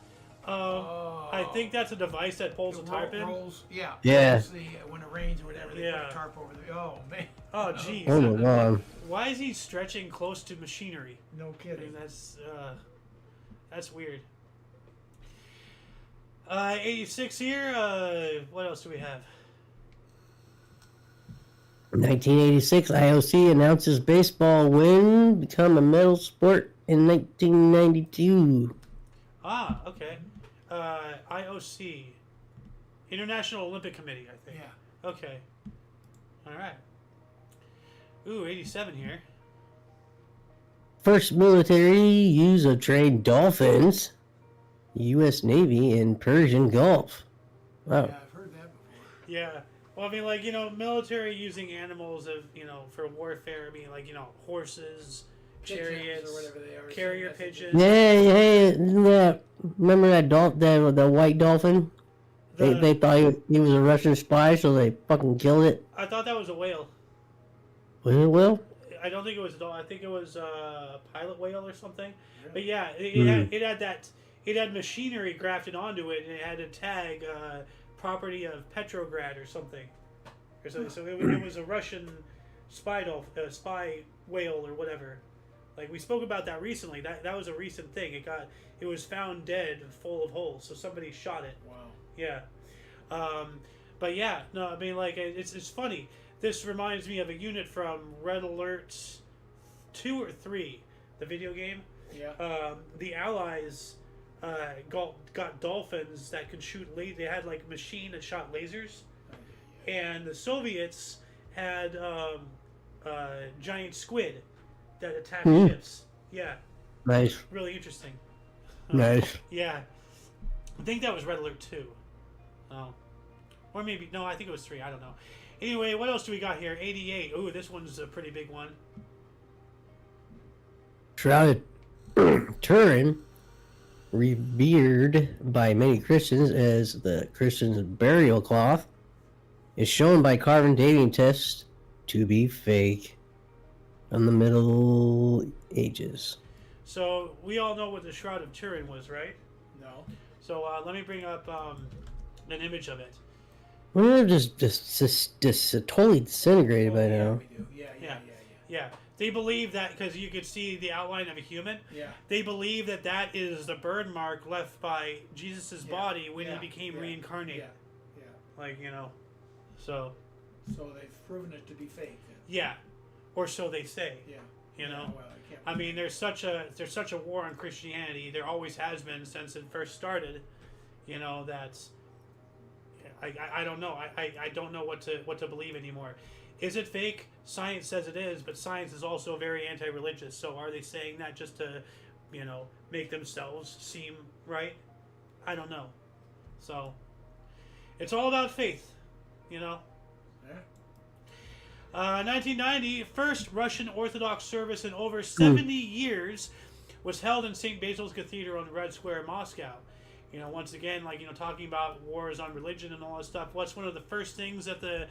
I think that's a device that pulls a tarp in. Yeah. Yeah. When it rains or whatever, they put a tarp over the. Oh man. Oh jeez. Oh my god. Why is he stretching close to machinery? No kidding. I mean, that's weird. 86 here. What else do we have? 1986, IOC announces baseball win become a medal sport in 1992. Ah, okay. IOC, International Olympic Committee, I think. Yeah. Okay. All right. Ooh, 87 here. First military use of trained dolphins. U.S. Navy in Persian Gulf. Wow. Yeah, I've heard that before. Yeah. Well, I mean, like, military using animals for warfare. I mean, like, horses, chariots, or whatever they are, carrier pigeons. Yeah. Remember that the white dolphin? They thought he was a Russian spy, so they fucking killed it. I thought that was a whale. Was it a whale? I don't think it was a dolphin. I think it was a pilot whale or something. Really? But yeah, it had machinery grafted onto it, and it had a tag, property of Petrograd or something. So it was a Russian spy whale or whatever. Like, we spoke about that recently. That was a recent thing. It was found dead, full of holes. So somebody shot it. Wow. Yeah. But yeah, no, I mean, like, it's funny. This reminds me of a unit from Red Alert 2 or 3, the video game. Yeah. The Allies got dolphins that could shoot They had like machine that shot lasers, and the Soviets had giant squid that attacked ships. Yeah. Nice. Really interesting. Nice. Yeah. I think that was Red Alert 2. Oh. Or maybe, no, I think it was 3. I don't know. Anyway, what else do we got here? 88. Ooh, this one's a pretty big one. Shrouded Turin, revered by many Christians as the Christian's burial cloth, is shown by carbon dating tests to be fake from the Middle Ages. So, we all know what the Shroud of Turin was, right? No. So, let me bring up an image of it. We're just totally disintegrated by now. We do. Yeah. Yeah, they believe that because you could see the outline of a human. Yeah. They believe that that is the bird mark left by Jesus's Yeah. body when Yeah. he became Yeah. reincarnated. Yeah. Like, so. So they've proven it to be fake. Then. Yeah, or so they say. Yeah. You know. Well, I can't. I mean, there's such a war on Christianity. There always has been since it first started. You know, that's. I don't know. I don't know what to believe anymore. Is it fake? Science says it is, but science is also very anti-religious. So are they saying that just to, make themselves seem right? I don't know. So it's all about faith, Yeah. 1990, first Russian Orthodox service in over 70 years was held in St. Basil's Cathedral in Red Square, Moscow. Once again, talking about wars on religion and all that stuff. What's one of the first things that the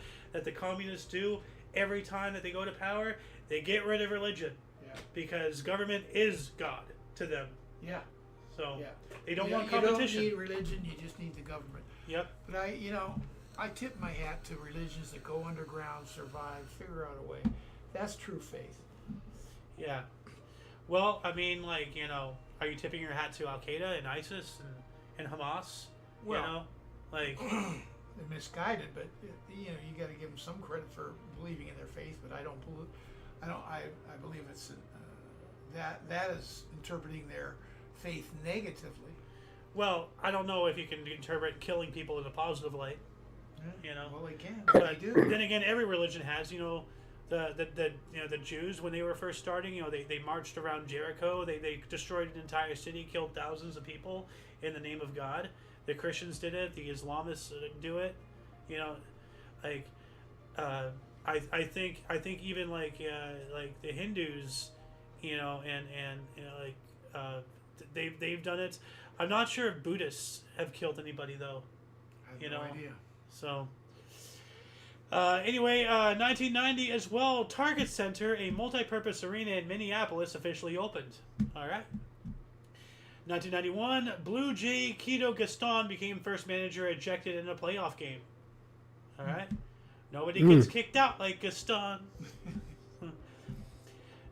communists do every time that they go to power? They get rid of religion. Yeah. Because government is God to them. Yeah. So Yeah. they don't want competition. You don't need religion. You just need the government. Yep. But I tip my hat to religions that go underground, survive, figure out a way. That's true faith. Yeah. Well, I mean, are you tipping your hat to Al Qaeda and ISIS and Hamas? Well, like they're misguided, but you got to give them some credit for believing in their faith. But I believe it's that is interpreting their faith negatively. Well, I don't know if you can interpret killing people in a positive light. Well, they can. But They do. then again, every religion has. The Jews, when they were first starting, they marched around Jericho. They destroyed an entire city, killed thousands of people in the name of God. The Christians did it. The Islamists do it. I think even like the Hindus, they've done it. I'm not sure if Buddhists have killed anybody though. I have no idea. So. Anyway, 1990 as well, Target Center, a multi-purpose arena in Minneapolis, officially opened. All right. 1991, Blue Jay Keto Gaston became first manager ejected in a playoff game. All right. Nobody gets kicked out like Gaston.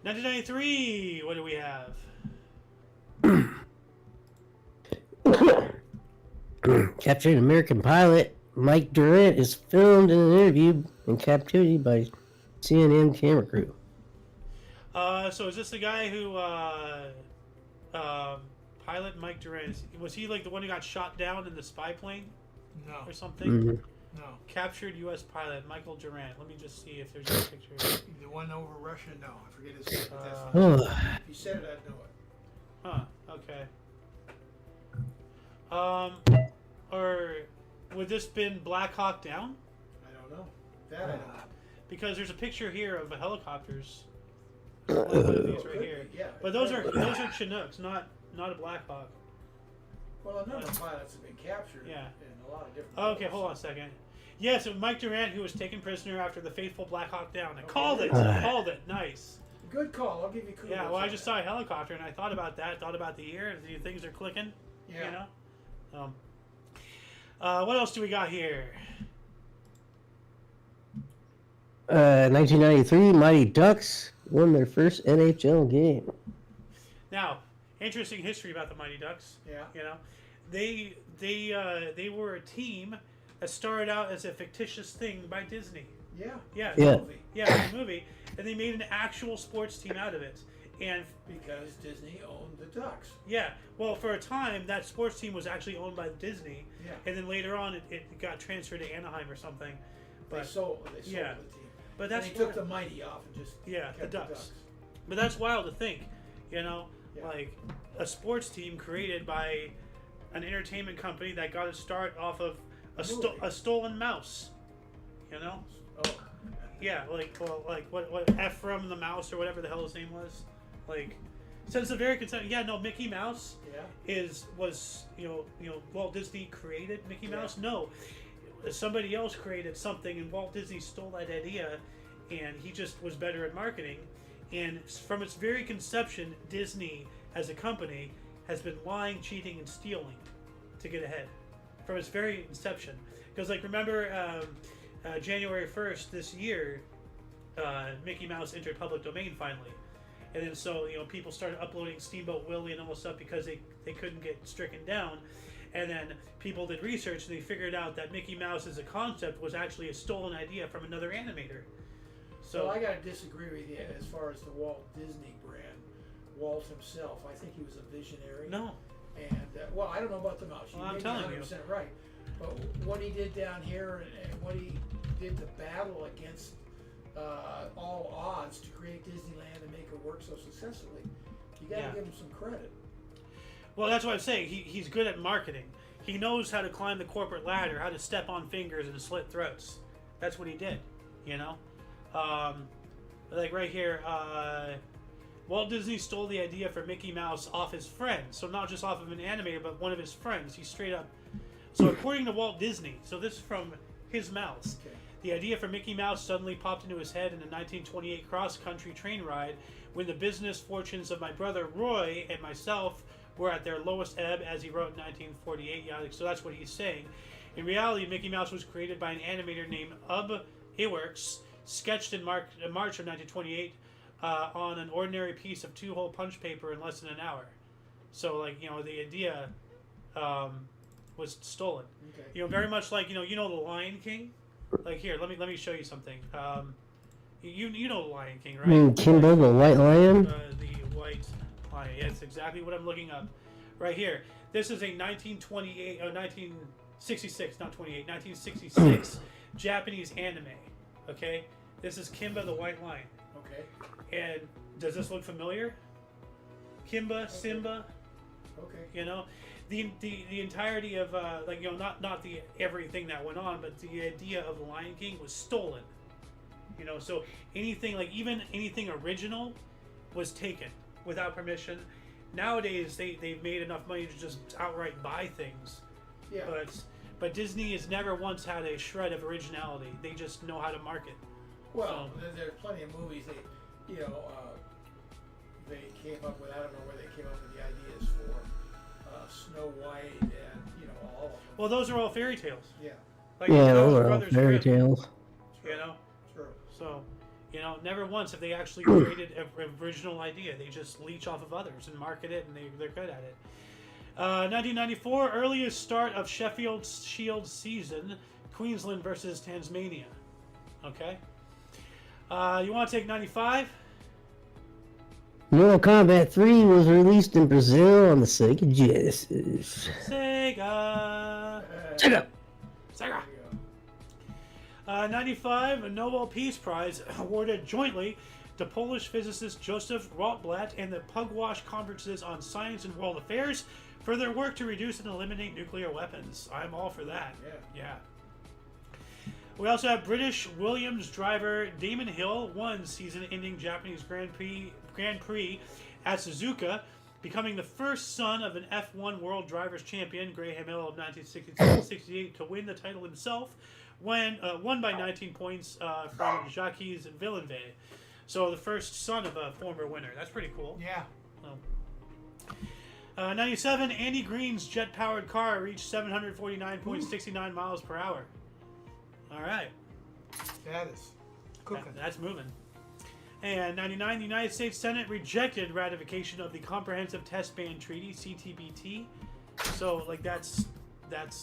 1993, what do we have? Captured American pilot Mike Durant is filmed in an interview in captivity by CNN camera crew. So is this the guy who, pilot Mike Durant, was he like the one who got shot down in the spy plane? No. Or something? Mm-hmm. No. Captured U.S. pilot Michael Durant. Let me just see if there's a picture. The one over Russia? No, I forget his name. But that's Oh. if you said it, I'd know it. Huh, okay. Or would this been Black Hawk Down? I don't know. That I don't know. Because there's a picture here of the helicopters. One of these right here. Yeah. But those are Chinooks, not a Black Hawk. Well, a number of pilots have been captured. Yeah. In a lot of different. Okay, wars. hold on a second. Yes, it was Mike Durant who was taken prisoner after the faithful Black Hawk Down. I called it. Nice. Good call. I'll give you kudos. Yeah, well, on I just saw a helicopter and I thought about that. Thought about the year. Things are clicking. Yeah. What else do we got here? 1993, Mighty Ducks won their first NHL game. Now, interesting history about the Mighty Ducks. Yeah. They were a team that started out as a fictitious thing by Disney. Yeah. Yeah. Yeah. Yeah, a movie, and they made an actual sports team out of it. And Because Disney owned the Ducks. yeah, well, for a time, that sports team was actually owned by Disney, Yeah. and then later on, it got transferred to Anaheim or something. They But sold the team. but that's and they took wild. the Mighty off and just Yeah, kept the the Ducks. But that's wild to think, Yeah. like a sports team created by an entertainment company that got its start off of movie. a stolen mouse. Oh. Yeah, what Ephraim the Mouse or whatever the hell his name was, since the very concept. Yeah, no, Mickey Mouse Yeah. was Walt Disney created Mickey Yeah. Mouse. No, somebody else created something, and Walt Disney stole that idea, and he just was better at marketing. And from its very conception, Disney as a company has been lying, cheating, and stealing to get ahead from its very inception. Because remember. January 1st this year, Mickey Mouse entered public domain finally. And then so, people started uploading Steamboat Willie and all this stuff because they couldn't get stricken down. And then people did research and they figured out that Mickey Mouse as a concept was actually a stolen idea from another animator. So I got to disagree with you as far as the Walt Disney brand. Walt himself, I think he was a visionary. No. And, well, I don't know about the mouse. Well, I'm telling you. 100% right. But what he did down here and what he did to battle against all odds to create Disneyland and make it work so successfully, you got to give him some credit. Well, that's what I'm saying. He's good at marketing. He knows how to climb the corporate ladder, how to step on fingers and slit throats. That's what he did, like right here, Walt Disney stole the idea for Mickey Mouse off his friend. So not just off of an animator, but one of his friends. He straight up... So according to Walt Disney, so this is from his mouth, the idea for Mickey Mouse suddenly popped into his head in a 1928 cross-country train ride when the business fortunes of my brother Roy and myself were at their lowest ebb, as he wrote in 1948. Yeah, so that's what he's saying. In reality, Mickey Mouse was created by an animator named Ub Iwerks, sketched in March of 1928 on an ordinary piece of 2-hole punch paper in less than an hour. So, the idea was stolen. Okay. Very much like, the Lion King? Like, here, let me show you something. You know the Lion King, right? Kimbo, the white lion? The white lion. Yeah, it's exactly what I'm looking up. Right here. This is a 1966, not 28, 1966 Japanese anime. Okay? This is Kimba the White Lion. Okay. And does this look familiar? Kimba, Simba. Okay. The entirety of not the everything that went on, but the idea of the Lion King was stolen. So anything even anything original was taken without permission. Nowadays they've made enough money to just outright buy things. Yeah. But Disney has never once had a shred of originality. They just know how to market. Well, there's plenty of movies they came up with. I don't know where they came up with the ideas for Snow White and all of them. Well, those are all fairy tales. Yeah. Those are all fairy tales. True. So, never once have they actually created an original idea. They just leech off of others and market it, and they're good at it. 1994, earliest start of Sheffield Shield season, Queensland versus Tasmania. Okay. You want to take 95? Mortal Kombat 3 was released in Brazil on the Sega Genesis. Sega. 95, a Nobel Peace Prize awarded jointly to Polish physicist Joseph Rotblat and the Pugwash Conferences on Science and World Affairs for their work to reduce and eliminate nuclear weapons. I'm all for that. Yeah. We also have British Williams driver Damon Hill won season-ending Japanese Grand Prix at Suzuka, becoming the first son of an F1 World Drivers' Champion, Graham Hill of 1967-68, to win the title himself, when won by 19 points from Jacques Villeneuve. So the first son of a former winner. That's pretty cool. Yeah. 97, Andy Green's jet-powered car reached 749.69 miles per hour. All right. That is cooking. That's moving. And 99, the United States Senate rejected ratification of the Comprehensive Test Ban Treaty, CTBT. So, that's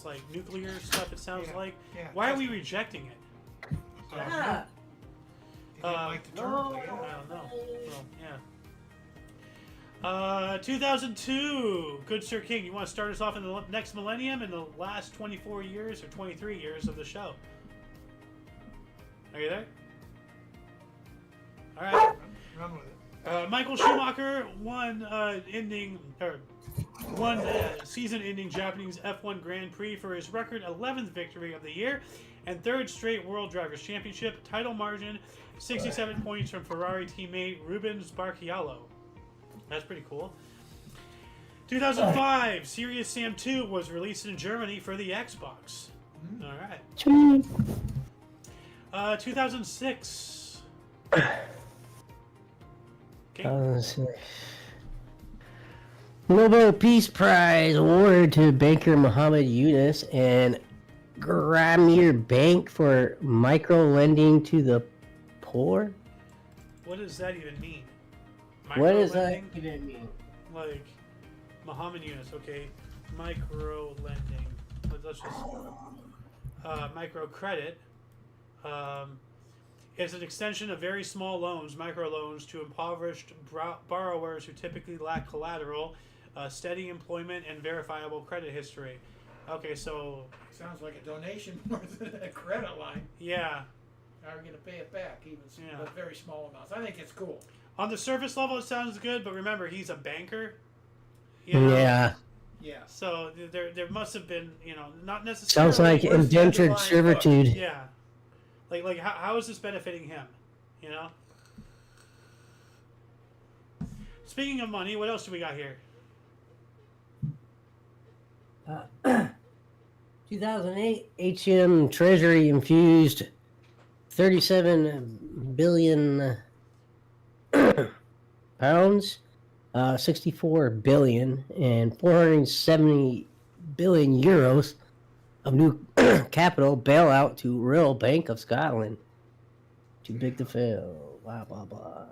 like nuclear stuff, it sounds like. Yeah. Why are we rejecting it? Like the term, I don't know. Well, yeah. 2002, good Sir King, you want to start us off in the next millennium in the last 24 years or 23 years of the show? Are you there? All right. Run with it. Michael Schumacher won season-ending Japanese F1 Grand Prix for his record 11th victory of the year and third straight World Drivers' Championship. Title margin, 67 points from Ferrari teammate Rubens Barrichello. That's pretty cool. 2005, Serious Sam 2 was released in Germany for the Xbox. All right. 2006. Nobel Peace Prize awarded to banker Muhammad Yunus and Grameen Bank for micro lending to the poor. What does that even mean? What does that Micro-lending? even mean? Like, Muhammad Yunus, okay. Micro-lending. Let's just... microcredit. Is an extension of very small loans, microloans, to impoverished borrowers who typically lack collateral, steady employment, and verifiable credit history. Okay, so... Sounds like a donation more than a credit line. Yeah. How are we going to pay it back, even Yeah. with very small amounts? I think it's cool. On the surface level, it sounds good, but remember, he's a banker. You know? Yeah. Yeah. So there must have been, not necessarily... Sounds like Where's the indentured underlying servitude. Yeah. Like how is this benefiting him? You know? Speaking of money, what else do we got here? 2008, HM Treasury infused 37 billion pounds, 64 billion, and 470 billion euros of new capital bailout to Royal Bank of Scotland. Too big to fail. Blah blah blah.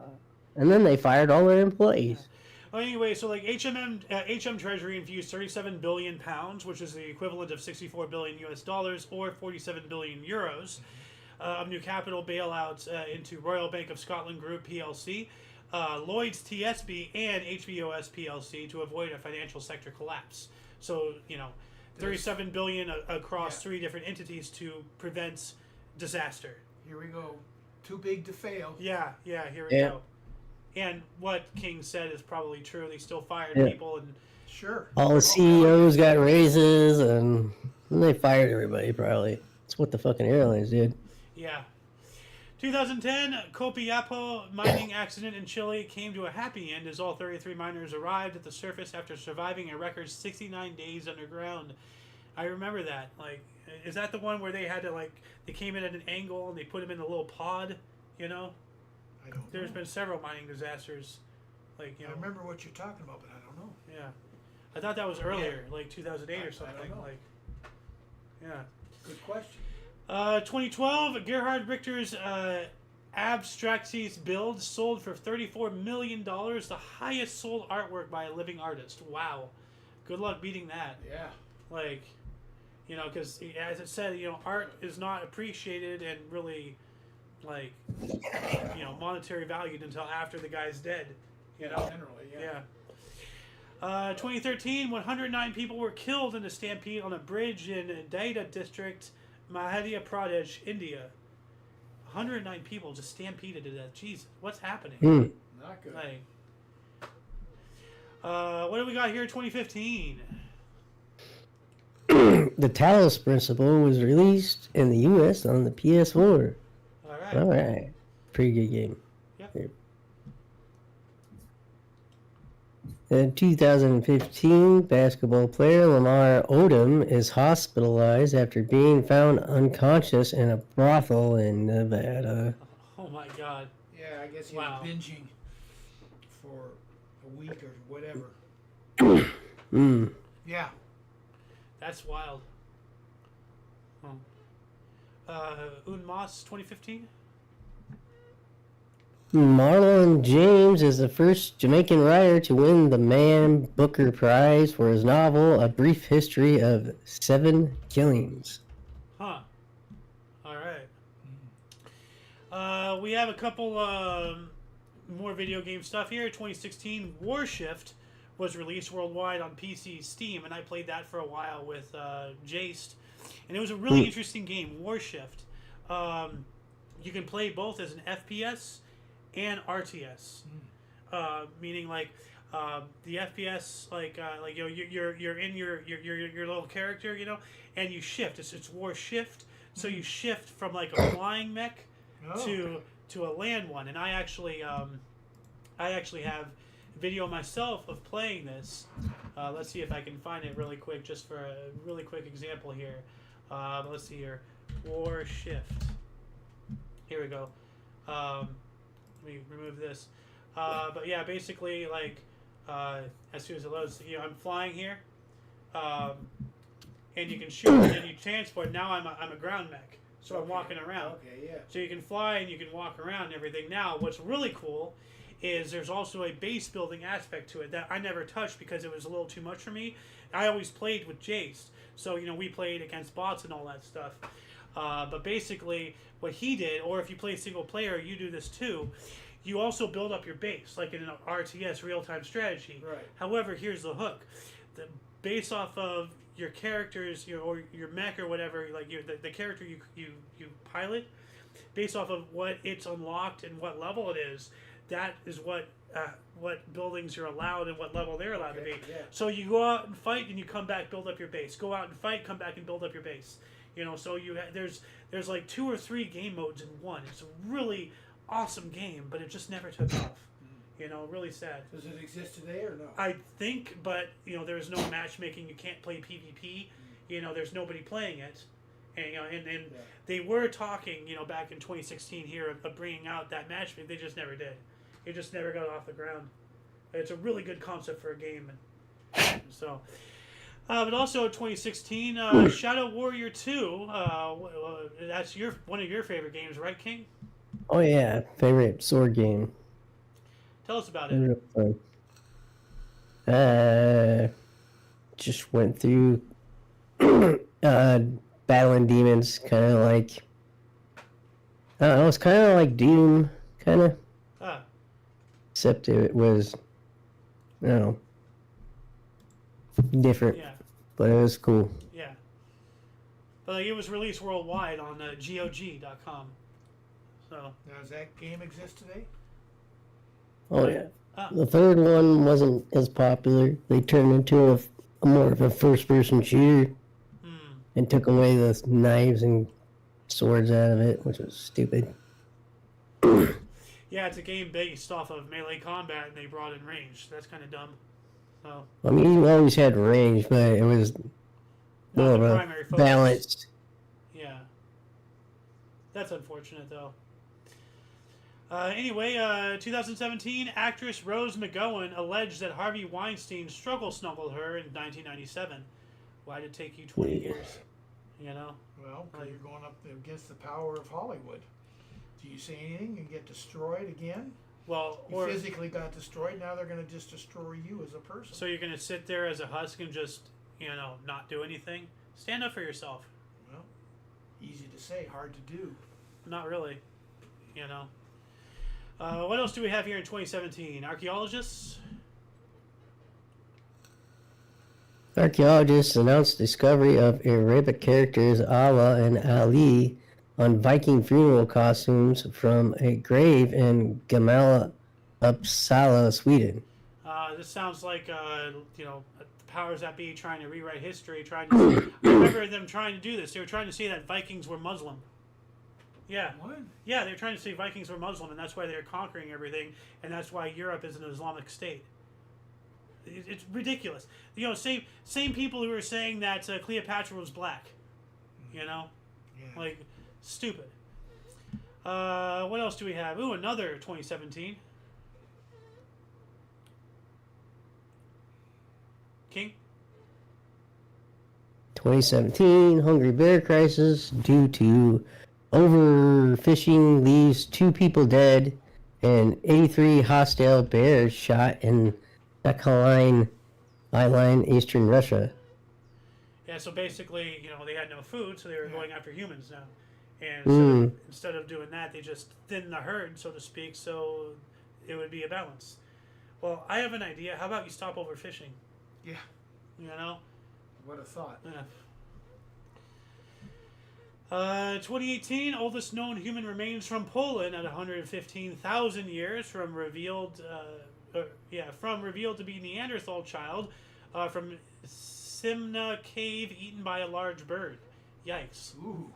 And then they fired all their employees. Well, anyway, so like HM Treasury infused 37 billion pounds, which is the equivalent of 64 billion US dollars or 47 billion euros, of new capital bailouts into Royal Bank of Scotland Group PLC, Lloyd's TSB, and HBOS PLC to avoid a financial sector collapse. So 37 billion across 3 different entities to prevent disaster. Here we go. Too big to fail. Yeah, here we go. And what King said is probably true. They still fired people, and Sure. All the CEOs got raises, and they fired everybody. Probably that's what the fucking airlines did. yeah. 2010, Copiapo mining accident in Chile came to a happy end as all 33 miners arrived at the surface after surviving a record 69 days underground. I remember that. Like, is that the one where they had to they came in at an angle and they put them in a little pod? I don't There's know. been several mining disasters. I remember what you're talking about, but I don't know. Yeah. I thought that was earlier, like 2008 or something. I don't know. Yeah. Good question. 2012, Gerhard Richter's Abstracties build sold for $34 million, the highest sold artwork by a living artist. Wow. Good luck beating that. Yeah. Because as it said, art is not appreciated and really, monetary valued until after the guy's dead. Generally, yeah. Yeah. 2013, 109 people were killed in a stampede on a bridge in Daida district, Madhya Pradesh, India. 109 people just stampeded to death. Jesus, what's happening? Not good. What do we got here? 2015. The Talos Principle was released in the U.S. on the PS4. All right. All right, pretty good game. Yep. In 2015, basketball player Lamar Odom is hospitalized after being found unconscious in a brothel in Nevada. Oh my God. Yeah, I guess he Wow. was binging for a week or whatever. Yeah. That's wild. Unmas 2015. Marlon James is the first Jamaican writer to win the Man Booker Prize for his novel A Brief History of 7 Killings. Huh. All right. We have a couple more video game stuff here. 2016, Warshift was released worldwide on PC, Steam, and I played that for a while with Jaced, and it was a really interesting game. Warshift. You can play both as an FPS and RTS, meaning the FPS, you're in your little character, and you shift. It's war shift, so you shift from a flying mech to a land one. And I actually have video myself of playing this. Let's see if I can find it really quick, just for a really quick example here. Let's see here, war shift. Here we go. Let me remove this. But yeah, basically, as soon as it loads, I'm flying here, and you can shoot and then you transport. Now I'm a ground mech, So I'm walking around. Okay, yeah. So you can fly and you can walk around and everything. Now, what's really cool is there's also a base building aspect to it that I never touched because it was a little too much for me. I always played with Jace. So, we played against bots and all that stuff. But basically, what he did, or if you play single player, you do this too, you also build up your base, like in an RTS, real-time strategy. Right. However, here's the hook. Based off of your characters, or your mech or whatever, like the character you pilot, based off of what it's unlocked and what level it is, that is what buildings you're allowed and what level they're allowed to be. Yeah. So you go out and fight and you come back, build up your base. Go out and fight, come back and build up your base. So there's like 2 or 3 game modes in one. It's a really awesome game, but it just never took off. Really sad. Does it exist today or no? I think, but there's no matchmaking. You can't play PvP. There's nobody playing it, and they were talking, back in 2016 here of bringing out that matchmaking. They just never did. It just never got off the ground. It's a really good concept for a game, and so. But also in 2016, Shadow Warrior 2. That's one of your favorite games, right, King? Oh yeah, favorite sword game. Tell us about it. Just went through battling demons, kind of like. I don't know, it's kind of like Doom, kind of. Except it was, I don't know, different. Yeah. But it was cool. Yeah. But it was released worldwide on GOG.com. So. Now, does that game exist today? Oh yeah. The third one wasn't as popular. They turned into a more of a first-person shooter and took away the knives and swords out of it, which was stupid. Yeah, it's a game based off of melee combat, and they brought in range. That's kind of dumb. So. I mean, you always had range, but it was more of a balanced. Yeah. That's unfortunate, though. Anyway, 2017, actress Rose McGowan alleged that Harvey Weinstein struggle-snuggled her in 1997. Why did it take you 20 years? Well, because you're going up against the power of Hollywood. Do you say anything and get destroyed again? Well, you physically got destroyed. Now they're going to just destroy you as a person. So you're going to sit there as a husk and just, not do anything? Stand up for yourself. Well, easy to say, hard to do. Not really. What else do we have here in 2017? Archaeologists? Archaeologists announced discovery of Arabic characters Allah and Ali on Viking funeral costumes from a grave in Gamla, Uppsala, Sweden. This sounds like, the powers that be trying to rewrite history. I remember them trying to do this. They were trying to say that Vikings were Muslim. Yeah. What? Yeah, they were trying to say Vikings were Muslim, and that's why they're conquering everything, and that's why Europe is an Islamic state. It's ridiculous. Same people who were saying that Cleopatra was black. Yeah. Like, stupid. What else do we have? Ooh, another 2017. King? 2017, Hungry Bear crisis due to overfishing leaves 2 people dead and 83 hostile bears shot in Sakhalin Island, eastern Russia. Yeah, so basically, they had no food, so they were going after humans now. And instead of doing that, they just thinned the herd, so to speak, so it would be a balance. Well, I have an idea. How about you stop overfishing? Yeah. What a thought. Yeah. 2018, oldest known human remains from Poland at 115,000 years from revealed to be Neanderthal child from Simna cave eaten by a large bird. Yikes. Ooh.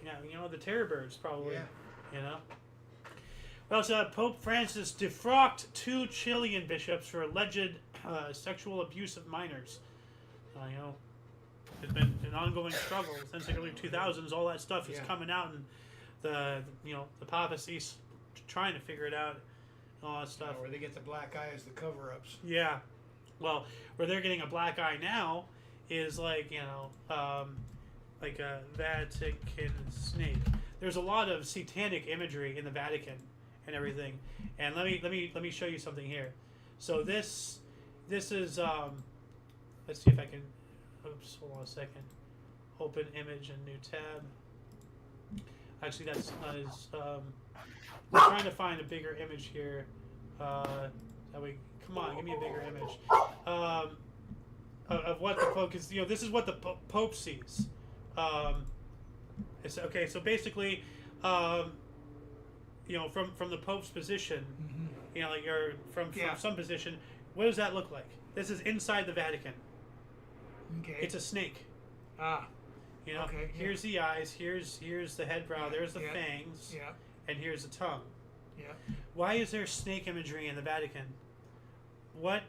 Yeah, the terror birds probably. Yeah. Well, so Pope Francis defrocked 2 Chilean bishops for alleged sexual abuse of minors. It's been an ongoing struggle since the early 2000s. All that stuff is coming out, and the papacy's trying to figure it out. All that stuff. Where they get the black eye as the cover-ups. Yeah. Well, where they're getting a black eye now is like a Vatican snake. there's a lot of satanic imagery in the Vatican and everything. And let me show you something here. So this is let's see if I can. Oops, hold on a second. Open image and new tab. Actually, that's not as. I'm trying to find a bigger image here. That way, come on, give me a bigger image. Of what the Pope, because this is what the Pope sees. It's okay. So basically, from the Pope's position, like you're from some position. What does that look like? This is inside the Vatican. Okay. It's a snake. Ah. Okay, Here's the eyes. Here's the head brow. There's the fangs. Yeah. And here's the tongue. Yeah. Why is there snake imagery in the Vatican? What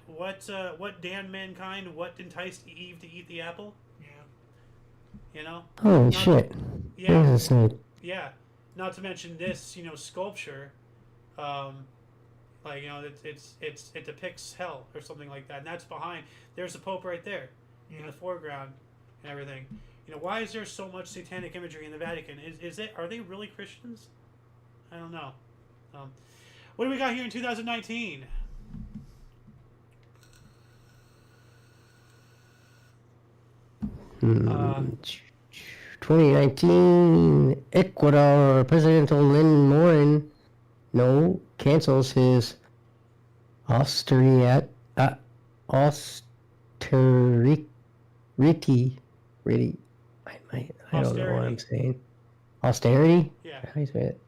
damned mankind? What enticed Eve to eat the apple? Yeah. Holy shit. Yeah. There's a snake. Yeah. Not to mention this, sculpture. It depicts hell or something like that, and that's behind. There's the Pope right there, in the foreground, and everything. Why is there so much satanic imagery in the Vatican? Are they really Christians? I don't know. What do we got here in 2019? Hmm. 2019, Ecuador President Lynn Morin cancels his austerity. I don't know what I'm saying. Austerity? Yeah. How do you say it?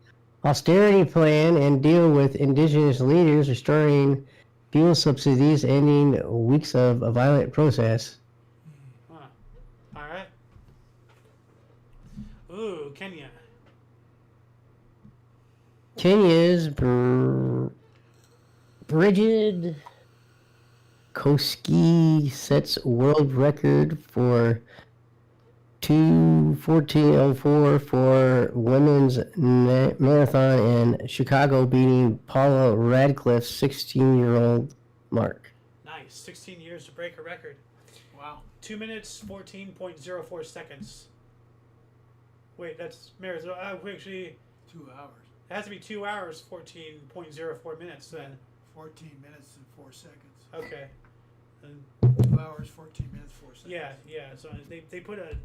Austerity plan and deal with indigenous leaders, restoring fuel subsidies, ending weeks of a violent process. Huh. All right. Ooh, Kenya. Kenya's Bridget Koski sets world record for 2:14:04 for women's marathon in Chicago, beating Paula Radcliffe's 16-year-old mark. Nice. 16 years to break a record. Wow. 2 minutes, 14.04 seconds. Wait, that's marathon. Actually, 2 hours. it has to be 2 hours, 14.04 minutes then. 14 minutes and 4 seconds. Okay. And 2 hours, 14 minutes, 4 seconds. yeah. So they put a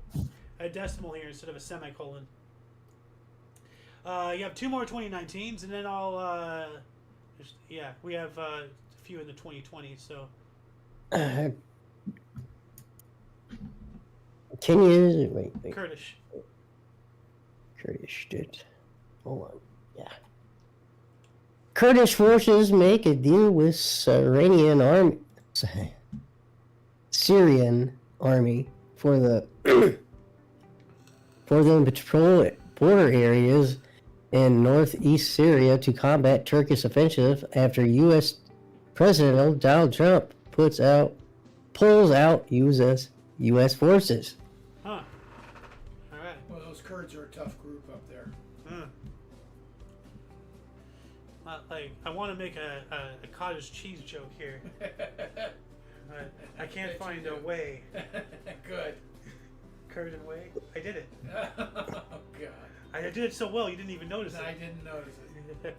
decimal here instead of a semicolon. You have 2 more 2019s, and then I'll we have a few in the 2020s. So Kenya's wait. Kurdish. Kurdish did. Hold on. Yeah. Kurdish forces make a deal with Syrian army for them to patrol border areas in northeast Syria to combat Turkish offensive after U.S. President Donald Trump pulls out U.S. forces. Huh. All right. Well, those Kurds are a tough group up there. I want to make a cottage cheese joke here. But I can't find a way. Good. Curd and whey. I did it. Oh, God. I did it so well you didn't even notice I it. didn't notice it.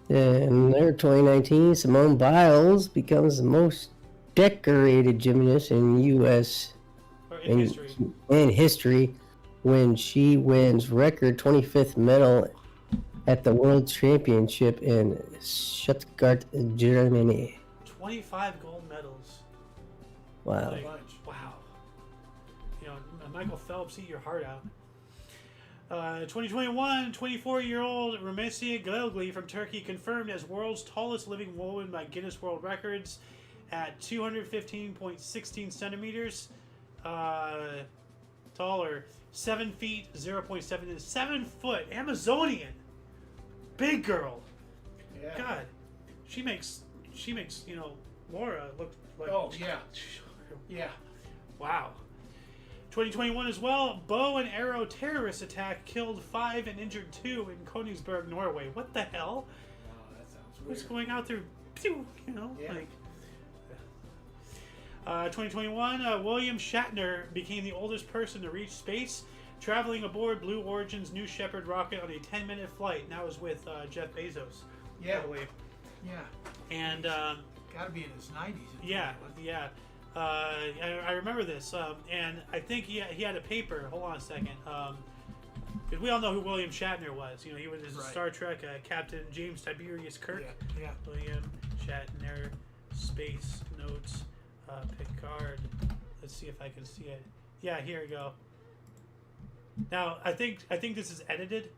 In their 2019, Simone Biles becomes the most decorated gymnast in U.S. Or in history when she wins record 25th medal at the World Championship in Stuttgart, Germany. 25 gold medals. Wow. Wow. Michael Phelps, eat your heart out. 2021, 24-year-old Rumeysa Gelgli from Turkey confirmed as world's tallest living woman by Guinness World Records at 215.16 centimeters. Taller, 7 feet, 0.7 inches, 7 foot, Amazonian. Big girl. Yeah. God, she makes Laura look like. Oh, yeah. Yeah. Wow. 2021 as well. Bow and arrow terrorist attack killed 5 and injured 2 in Königsberg, Norway. What the hell? Wow, that sounds weird. What's going out there? Yeah. 2021, William Shatner became the oldest person to reach space traveling aboard Blue Origin's New Shepard rocket on a 10-minute flight. Now is with Jeff Bezos, Yeah. I believe. Yeah. And Got to be in his 90s. yeah. I remember this, and I think he had a paper. Hold on a second. Because we all know who William Shatner was. You know, he was in Star Trek, Captain James Tiberius Kirk. Yeah. William Shatner, Space Notes, Picard. Let's see if I can see it. Yeah, here we go. Now, I think this is edited,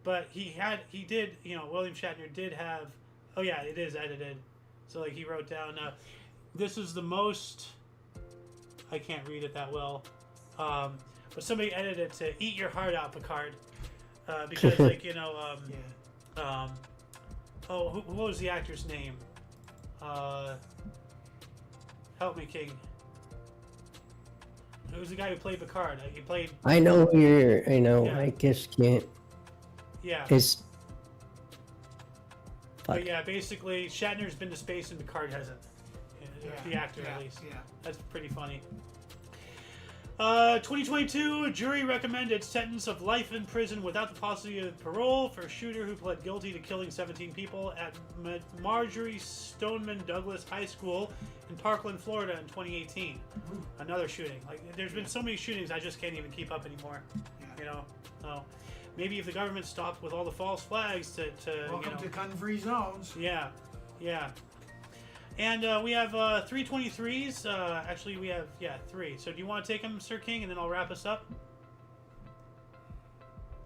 but he did, you know, William Shatner did have, oh yeah, it is edited. So, like, he wrote down, this is the most, I can't read it that well, but somebody edited it to eat your heart out, Picard, because, like, you know, what was the actor's name? Help me, King. Who's the guy who played Picard? He played... I know who you're... I know. Yeah. I just can't... Yeah. It's... But yeah, basically, Shatner's been to space and Picard hasn't. The actor, at least. Yeah. That's pretty funny. 2022, a jury recommended sentence of life in prison without the possibility of parole for a shooter who pled guilty to killing 17 people at Marjorie Stoneman Douglas High School in Parkland, Florida in 2018. Ooh. Another shooting. Like, there's been so many shootings, I just can't even keep up anymore. Yeah. You know? So, maybe if the government stopped with all the false flags to Welcome you know, to gun-free zones. Yeah. And we have 323s. Actually, we have, 3. So do you want to take them, Sir King, and then I'll wrap us up?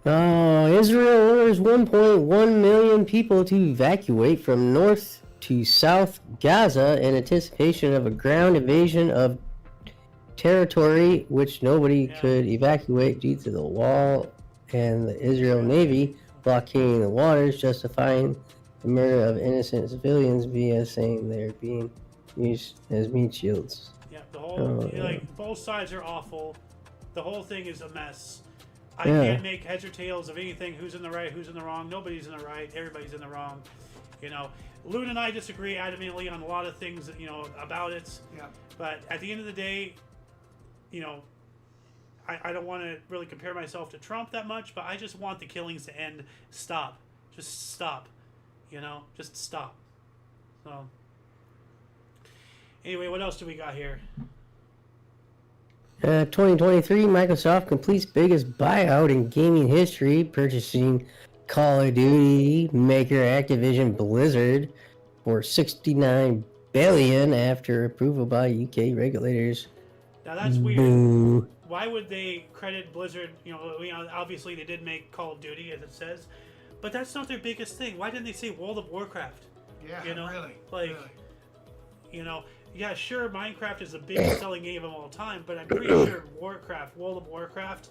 Israel orders 1.1 million people to evacuate from North to South Gaza in anticipation of a ground invasion of territory which nobody could evacuate due to the wall and the Israel Navy blockading the waters, justifying the murder of innocent civilians via saying they're being used as meat shields. Yeah, the whole both sides are awful. The whole thing is a mess. I Yeah. can't make heads or tails of anything. Who's in the right? Who's in the wrong? Nobody's in the right. Everybody's in the wrong. You know, Loon and I disagree adamantly on a lot of things. You know about it. Yeah. But at the end of the day, you know, I don't want to really compare myself to Trump that much, but I just want the killings to end. Stop. Just stop. You know, just stop. So, anyway, what else do we got here? 2023, Microsoft completes biggest buyout in gaming history, purchasing Call of Duty maker Activision Blizzard for $69 billion after approval by UK regulators. Now that's weird. Boo. Why would they credit Blizzard? You know, obviously they did make Call of Duty, as it says, but that's not their biggest thing. Why didn't they say World of Warcraft? Yeah, You know, really. like, really. you know, yeah, sure, Minecraft is the biggest selling game of all time, but I'm pretty sure World of Warcraft,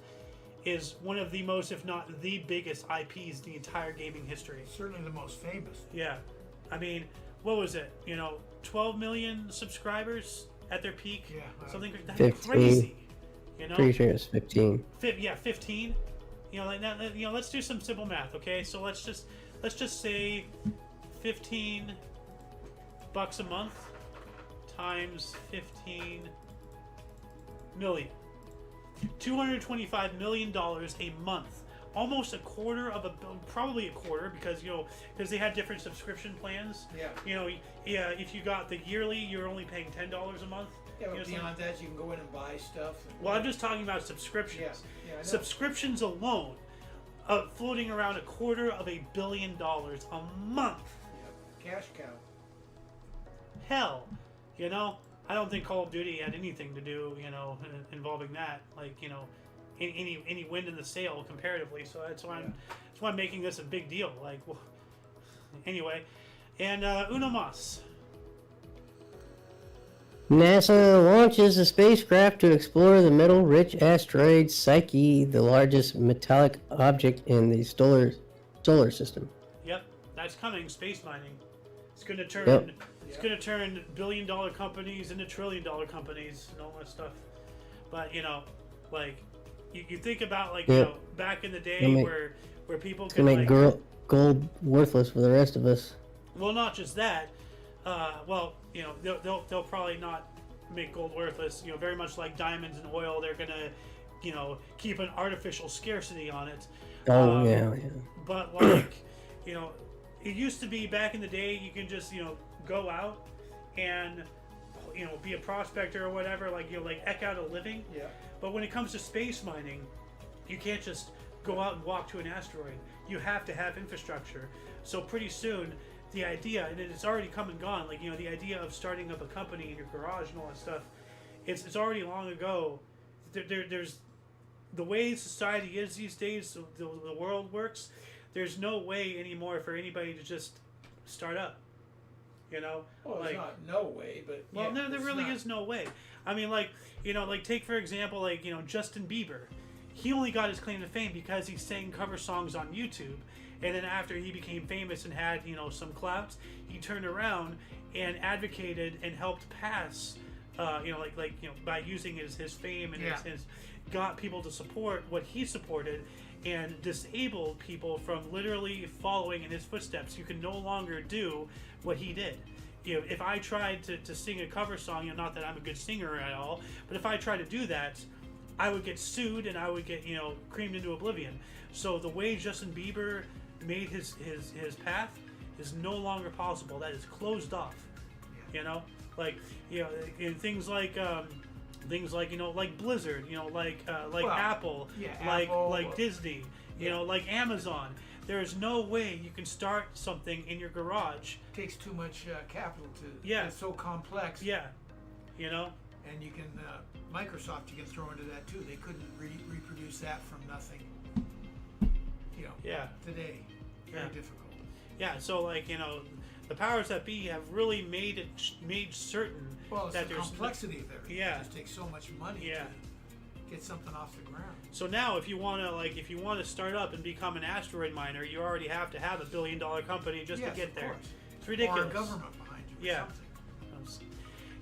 is one of the most, if not the biggest IPs in the entire gaming history. Certainly the most famous. Yeah, I mean, what was it? You know, 12 million subscribers at their peak. Yeah, Something that's 15. crazy. You know, Pretty sure it's 15. 15. You know, like now, you know, let's do some simple math, okay? So let's just say $15 a month times 15 million. $225 million a month. Almost a quarter of probably a quarter, because, you know, because they had different subscription plans. Yeah. You know, yeah, if you got the yearly, you're only paying $10 a month. Yeah, You but know, beyond that, you can go in and buy stuff. well, I'm just talking about subscriptions. Yeah, I know. Subscriptions alone, floating around $250 million a month. Yeah. Cash cow. Hell, you know, I don't think Call of Duty had anything to do, you know, involving that. Like, you know, any wind in the sail comparatively. So that's why I'm making this a big deal. Like, well, anyway, and uno mas. NASA launches a spacecraft to explore the metal-rich asteroid Psyche, the largest metallic object in the solar system. Yep, that's coming. Space mining. It's going to turn. Yep. It's going to turn billion-dollar companies into trillion-dollar companies and all that stuff. But, you know, like, you think about, like, you know, back in the day where people could make like gold worthless for the rest of us. Well, not just that. Well, you know, they'll probably not make gold worthless. You know, very much like diamonds and oil, they're gonna keep an artificial scarcity on it. Oh, yeah. But like, it used to be back in the day, you can just, go out and, be a prospector or whatever, like, eke out a living. Yeah. But when it comes to space mining, you can't just go out and walk to an asteroid. You have to have infrastructure. So pretty soon, the idea, and it's already come and gone, like, the idea of starting up a company in your garage and all that stuff, it's already long ago. There's the way society is these days, the world works, there's no way anymore for anybody to just start up. Well, like, it's not no way, but well, yeah, no, there really is no way. I mean, like, take for example, like, Justin Bieber. He only got his claim to fame because he sang cover songs on YouTube, and then after he became famous and had some clout, he turned around and advocated and helped pass, by using his fame and his got people to support what he supported, and disabled people from literally following in his footsteps. You can no longer do what he did. If I tried to sing a cover song, not that I'm a good singer at all, but if I tried to do that, I would get sued and I would get, creamed into oblivion. So the way Justin Bieber made his path is no longer possible. That is closed off. Like, in things like like Blizzard, like Apple, like Disney, like Amazon. There is no way you can start something in your garage. It takes too much capital to. Yeah. It's so complex. Yeah. And you can Microsoft, you can throw into that too. They couldn't reproduce that from nothing. Yeah. Today, very difficult. Yeah. So like the powers that be have really made certain well, it's that the there's complexity of everything. Yeah. It just takes so much money to get something off the ground. So now, if you want to start up and become an asteroid miner, you already have to have $1 billion company just to get there. Course. It's ridiculous. Or a government behind you. Or something.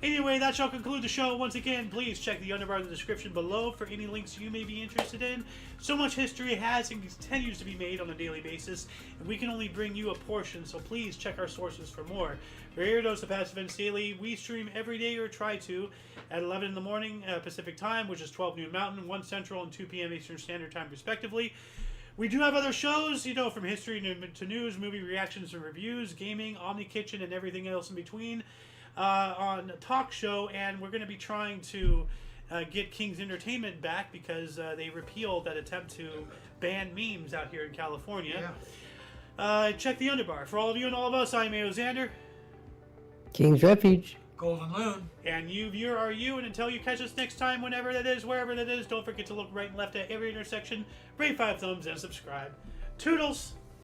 Anyway, that shall conclude the show. Once again, please check the underbar in the description below for any links you may be interested in. So much history has and continues to be made on a daily basis, and we can only bring you a portion, so please check our sources for more. For your dose of Past Events Daily, we stream every day, or try to, at 11 in the morning Pacific Time, which is 12 noon Mountain, 1 Central, and 2 p.m. Eastern Standard Time, respectively. We do have other shows, from history to news, movie reactions and reviews, gaming, Omni Kitchen, and everything else in between. On Talk Show, and we're going to be trying to get King's Entertainment back because they repealed that attempt to ban memes out here in California. Yeah. Check the underbar. For all of you and all of us, I'm Xander. King's Refuge. Golden Loon. And you, viewer, are you. And until you catch us next time, whenever that is, wherever that is, don't forget to look right and left at every intersection, rate 5 thumbs, and subscribe. Toodles!